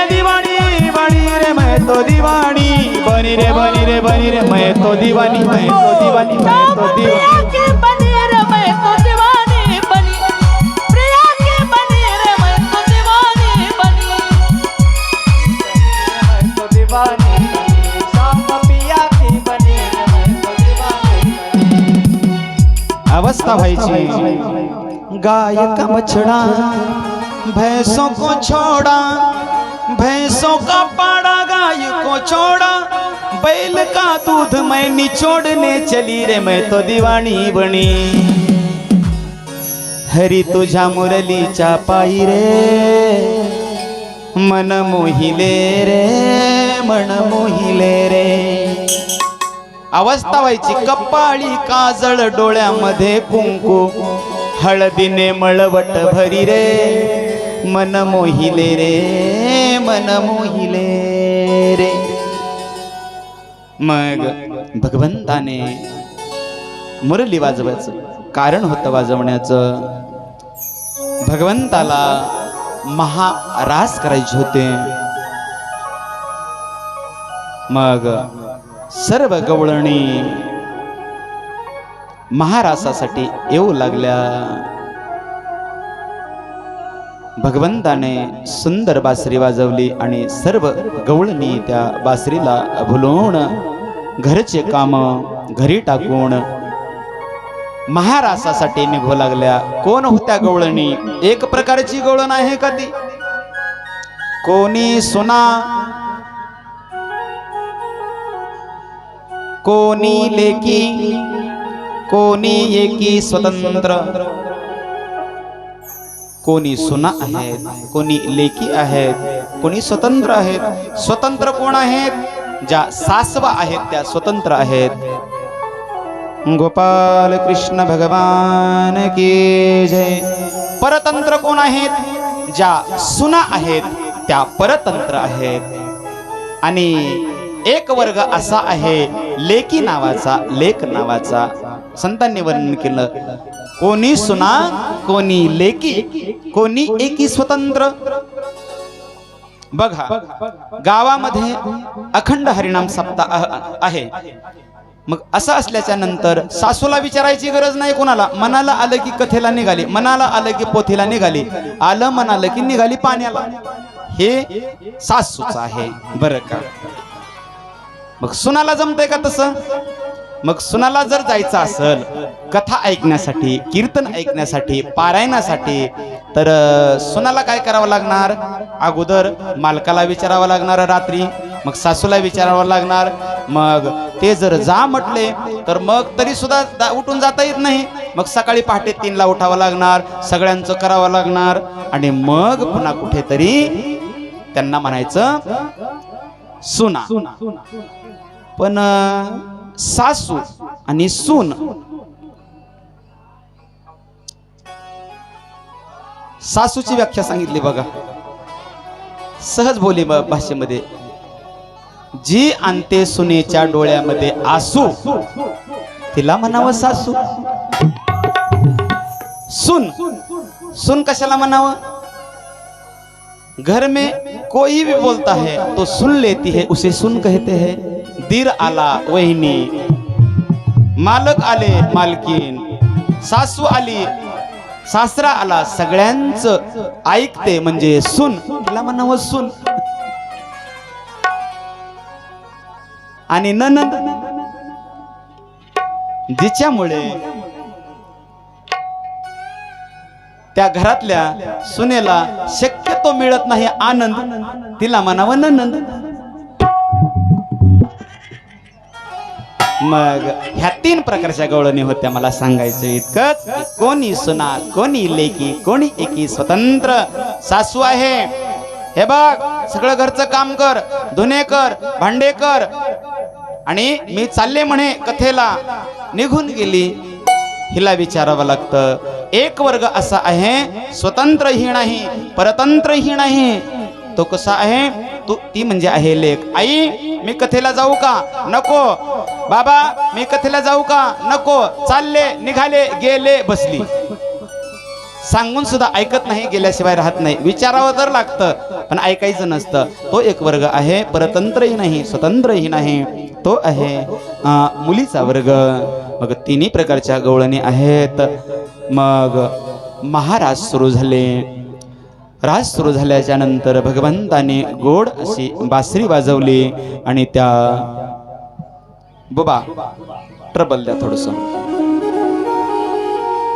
दीवानी बनी रे, मैं तो दीवानी बनी रे, बनी रे, बनी रे, मैं तो दीवानी, मैं तो दीवानी, मैं तो दीवानी. के बनी रे मैं तो दीवानी बनी. प्रिया के बनी रे मैं तो दीवानी बनी. मैं तो दीवानी बनी, शाम पिया की बनी रे, मैं तो दीवानी बनी. अवस्था व्हायची. गाय का बछड़ा भैंसों को छोड़ा, भैंसों का पाड़ा गाय को छोड़ा, बैल का दूध मैं निचोड़ने चली रे, मैं तो दीवानी बनी. हरी तुझ्या मुरलीच्या पायी रे, मन मोहिले रे, मन मोहिले रे. अवस्था व्हायची. कपाळी काजळ, डोळ्यामध्ये कुंकू, हळदीने मळवट भरी रे, मन मोहिले रे, मन मोहिले रे. मग भगवंताने मुरली वाजवायचं कारण होतं वाजवण्याचं. भगवंताला महारास करायचे होते. मग सर्व गवळणी महारासासाठी येऊ लागल्या. भगवंताने सुंदर बासरी वाजवली आणि सर्व गवळणी त्या बासरीला भुलवून घरचे काम घरी टाकून महारासासाठी निघू लागल्या. कोण होत्या गवळणी? एक प्रकारची गवळण आहे का ती? कोणी सुना, कोणी लेकी, कोणी एकी स्वतंत्र. कोणी सुना आहेत, कोणी लेकी आहेत, कोणी स्वतंत्र आहेत. स्वतंत्र कोण आहेत? ज्या सासवा आहेत त्या स्वतंत्र आहेत. गोपाल कृष्ण भगवान की जय. परतंत्र कोण आहेत? ज्या सुना आहेत त्या परतंत्र आहेत. आणि एक वर्ग असा आहे लेकी नावाचा, लेक नावाचा. संतांनी वर्णन केलं. कोणी सुना, कोणी लेकी, कोणी एकी स्वतंत्र. बघा, गावामध्ये अखंड हरिनाम सप्ताह आहे. मग असं असल्याच्या नंतर सासूला विचारायची गरज नाही कोणाला. मनाला आलं की कथेला निघाली, मनाला आलं की पोथीला निघाली, आलं म्हणालं की निघाली पाण्याला. हे सासूच आहे बरं का. मग सुनाला जमतंय का तसं? मग सुनाला जर जायचं असेल कथा ऐकण्यासाठी, कीर्तन ऐकण्यासाठी, पारायणासाठी, तर सुनाला काय करावं लागणार? अगोदर मालकाला विचारावं लागणार रात्री, मग सासूला विचारावं लागणार. मग ते जर जा म्हटले तर मग तरी सुद्धा उठून जाता येत नाही. मग सकाळी पहाटे 3ला उठावं लागणार, सगळ्यांचं करावं लागणार. आणि मग पुन्हा कुठेतरी त्यांना म्हणायचं सुना. पण सासू आणि सून सासूची व्याख्या सांगितली बघा सहज बोली भाषेमध्ये. जी आणते सुनेच्या डोळ्यामध्ये आसू तिला म्हणावं सासू. सुन, सुन कशाला म्हणावं? घर में कोई भी बोलता है तो सुन लेती है, उसे सुन कहते हैं. दीर आला वहिनी, मालक आले मालकीन, सासू आली सासरा आला, सगळ्यांचं ऐकते म्हणजे सुन, तिला म्हणावं सुन. आणि ननंद, जिच्यामुळे त्या घरातल्या सुनेला शक्यतो मिळत नाही आनंद, तिला म्हणावं ननंद. मग ह्या 3 प्रकारच्या गवळणी होत्या. मला सांगायचं इतकंच, कोणी सुना, कोणी लेकी, कोणी एकी स्वतंत्र सासू आहे. हे बघ, सगळं घरचं काम कर, धुणे कर, भांडे कर, आणि मी चालले म्हणे कथेला, निघून गेली. हिला विचारावं लागतं. एक वर्ग असा आहे स्वतंत्रही नाही, परतंत्रही नाही. तो कसा आहे? ती म्हणजे आहे लेक. आई मी कथेला जाऊ का? नको. बाबा मी कथेला जाऊ का? नको. चालले, निघाले, गेले, बसली. सांगून सुद्धा ऐकत नाही, गेल्याशिवाय राहत नाही. विचारावं तर लागतं पण ऐकायचं नसतं. तो एक वर्ग आहे, परतंत्रही नाही, स्वतंत्रही नाही. तो आहे मुलीचा वर्ग. मग 3 प्रकारच्या गवळणी आहेत. मग महाराज सुरू झाले. राज सुरू झाल्याच्या नंतर भगवंताने गोड अशी बासरी वाजवली आणि त्या बुबा ट्रबल द्या थोडस.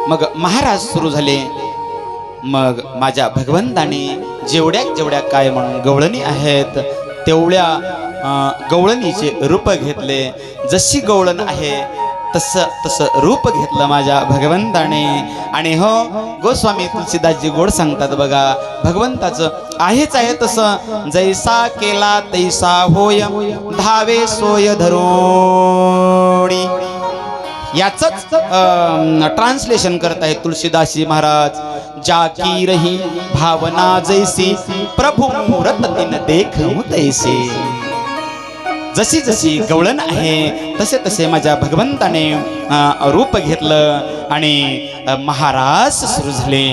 मग महाराज सुरू झाले. मग माझ्या भगवंताने जेवढ्या काय म्हणून गवळणी आहेत तेवढ्या गवळणीचे रूप घेतले. जशी गवळण आहे तसं रूप घेतलं माझ्या भगवंताने. आणि हो, गोस्वामी तुलसीदासजी गोड सांगतात बघा, भगवंताचं आहेच आहे तसं. जैसा केला तैसा होय, धावे सोय धरोणी. याचंच ट्रान्सलेशन करतायत तुलसीदासजी महाराज. जाकी रही भावना जैसी, प्रभु मूरत तिन देखूं तैसे. जशी जशी गवळण आहे तसे तसे माझ्या भगवंताने रूप घेतलं आणि महाराज सुरू झाले.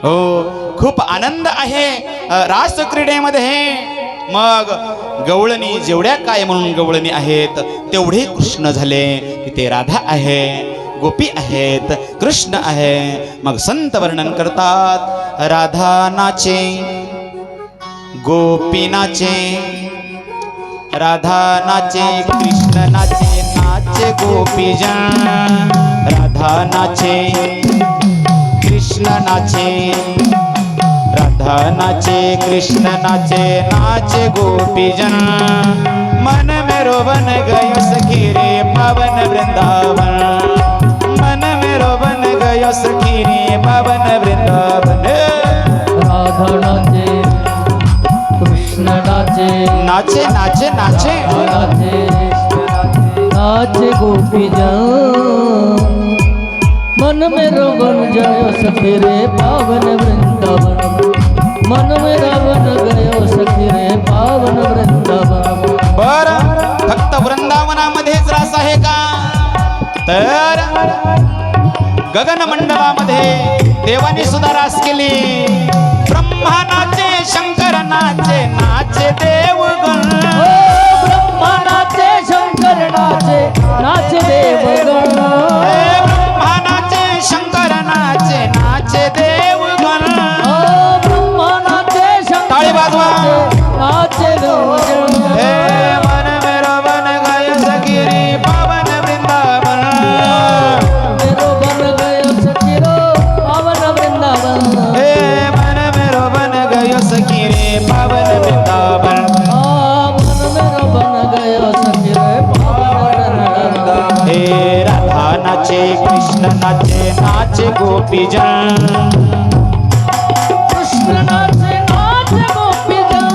हो, खूप आनंद आहे रास क्रीडेमध्ये. मग गवळणी जेवढ्या काय म्हणून गवळणी आहेत तेवढे कृष्ण झाले. तिथे राधा आहे, गोपी आहेत, कृष्ण आहे. मग संत वर्णन करतात, राधा नाचे, गोपी नाचे, राधा नाचे, कृष्ण नाचे, नाचे गोपीजन. राधा नाचे, कृष्ण नाचे, राधा नाचे, कृष्ण नाचे, नाचे गोपीजन. मन में रोवन गयो सखी रे पावन वृंदावन. मन में रोवन गयो सखी रे पावन वृंदावन. राधा नाचे, कृष्ण नाचे, नाचे नाचे नाचे, नाचे नाचे गोपीजन. मन में रोवन गयो सखी रे पावन वृंदावन. मन में रोवन गयो सखी रे पावन वृंदावन. बर, फक्त वृंदावनामध्येच रास आहे का? तर गगन मंडपामध्ये देवानी सुद्धा रास केली. ब्रह्मा नाचे, शंकर नाचे, नाचे देवगण. ब्रह्मा नाचे, शंकर नाचे, नाचे देवगण. ब्रह्मा नाचे, शंकर नाचे, नाचे देवगण. ब्रह्मा नाचे, शंकर टाळी वाजवा. नाचे देवगण. मन में रोवन गयो सखी रे पावन वृंदावन. मेरो बन गयो सखी रे पावन वृंदावन. मन में रोवन गयो सखी रे पावन वृंदावन. मन मेरो बन गयो सखी रे पावन वृंदावन. हे राधा नाचे, कृष्ण नाचे, नाचे गोपीजन. कृष्ण नाचे, नाचे गोपीजन.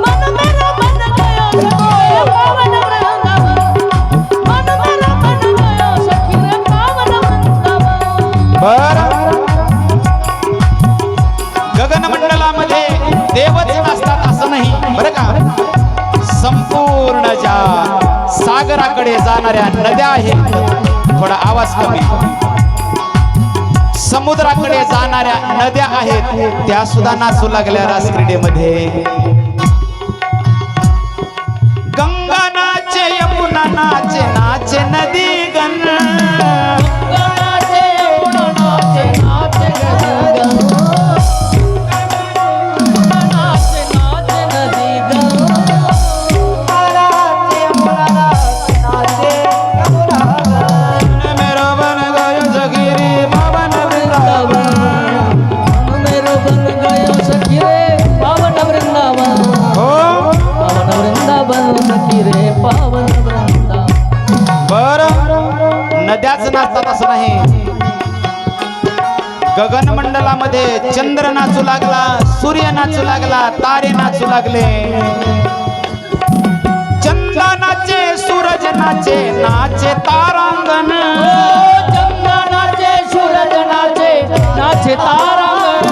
मन मेरो बन गयो सखी रे पावन वृंदावन. मन मेरो बन गयो सखी रे पावन वृंदावन. बर, गगनमंडलामध्ये देवच नसतात असं नाही बरं का. संपूर्ण ज्या सागराकडे जाणाऱ्या नद्या आहेत, थोडा आवाज कमी, समुद्राकडे जाणाऱ्या नद्या आहेत त्या सुद्धा नाचू लागल्या रास क्रीडेमध्ये. गंगा नाचे, यमुना नाचे, नाचे नदी गण. नाचे, नाचे, नाचे गगन. नाचे, नाचे नदी गण. मेरो बन गयो सखी रे पावन वृंदावन. मेरो बन गयो सखी रे पावन वृंदावन. हो, पावन वृंदावन सखी रे पावन वृंदावन. गगन मंडलामध्ये चंद्र नाचू लागला, सूर्य नाचू लागला, तारे नाचू लागले. चंद्र नाचे, सूरज नाचे, नाचे तारांगण. चंद्र नाचे सूरज नाचे नाचे तारांगण.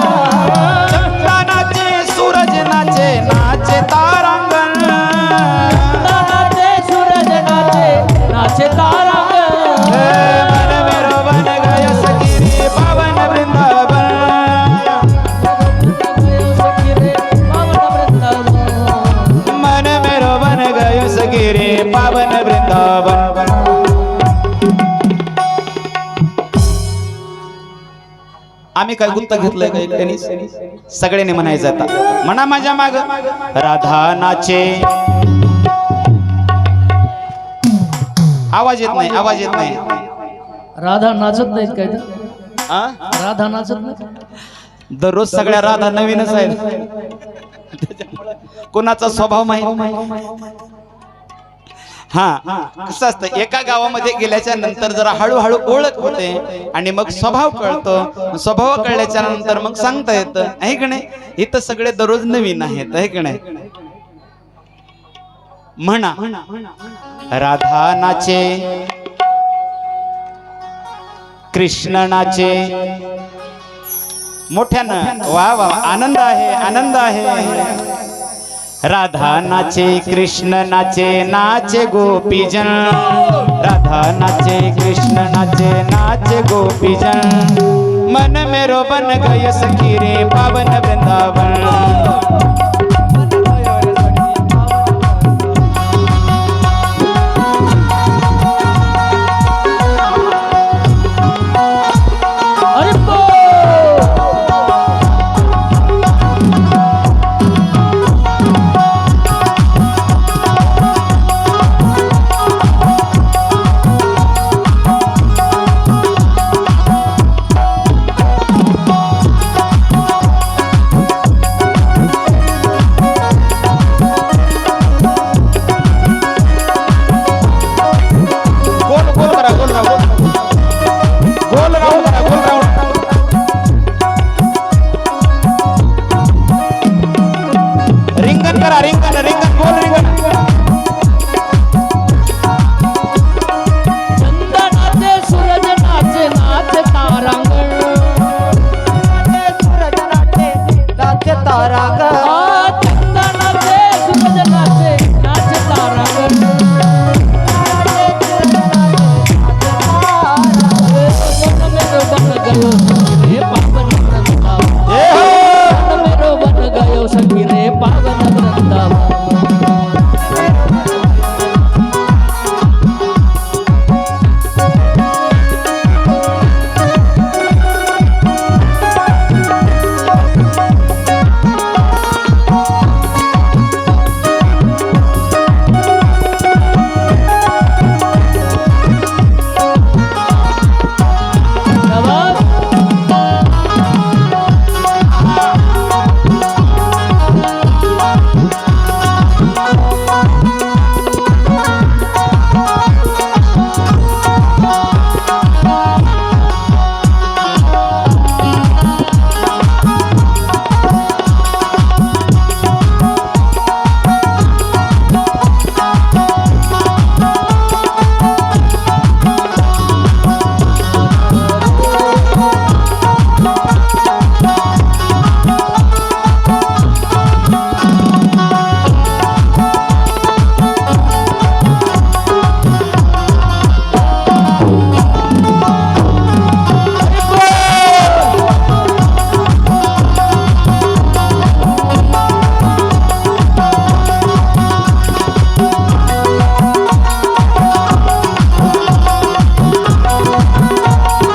चंद्र नाचे, सूरज नाचे, नाचे तारांगण. चंद्र नाचे सूरज नाचे नाचे तारांगण. मन मेरो बन गयो सखी रे पावन वृंदावन. सखी रे पावन वृंदावन. मन मेरो बन गयो सखी रे पावन वृंदावन. आम्ही काय गुत्त घेतलंय का एकट्याने? सगळ्यांनी म्हणायचं आता. म्हणा माझ्या माग राधा नाचे. आवाज येत नाही, आवाज येत नाही. राधा नाचत नाहीत काय तर? आ? राधा नाचत नाही. दररोज सगळ्या राधा नवीनच आहेत. त्याच्यामुळं कोणाचा स्वभाव माहित. हा कसं असतं, एका गावामध्ये गेल्याच्या नंतर जरा हळूहळू ओळख होते आणि मग स्वभाव कळतो. स्वभाव कळल्याच्या नंतर मग सांगता येतं, आहे की नाही? इथं सगळे दररोज नवीन आहेत, आहे की नाही? म्हणा राधा नाचे, कृष्ण नाचे. मोठ्यानं वा वा, आनंद आहे, आनंद आहे. राधा नाचे, कृष्ण नाचे, नाचे गोपीजन. राधा नाचे, कृष्ण नाचे, नाचे गोपीजन. मन मेरो बन गय सखी रे पावन वृंदावन.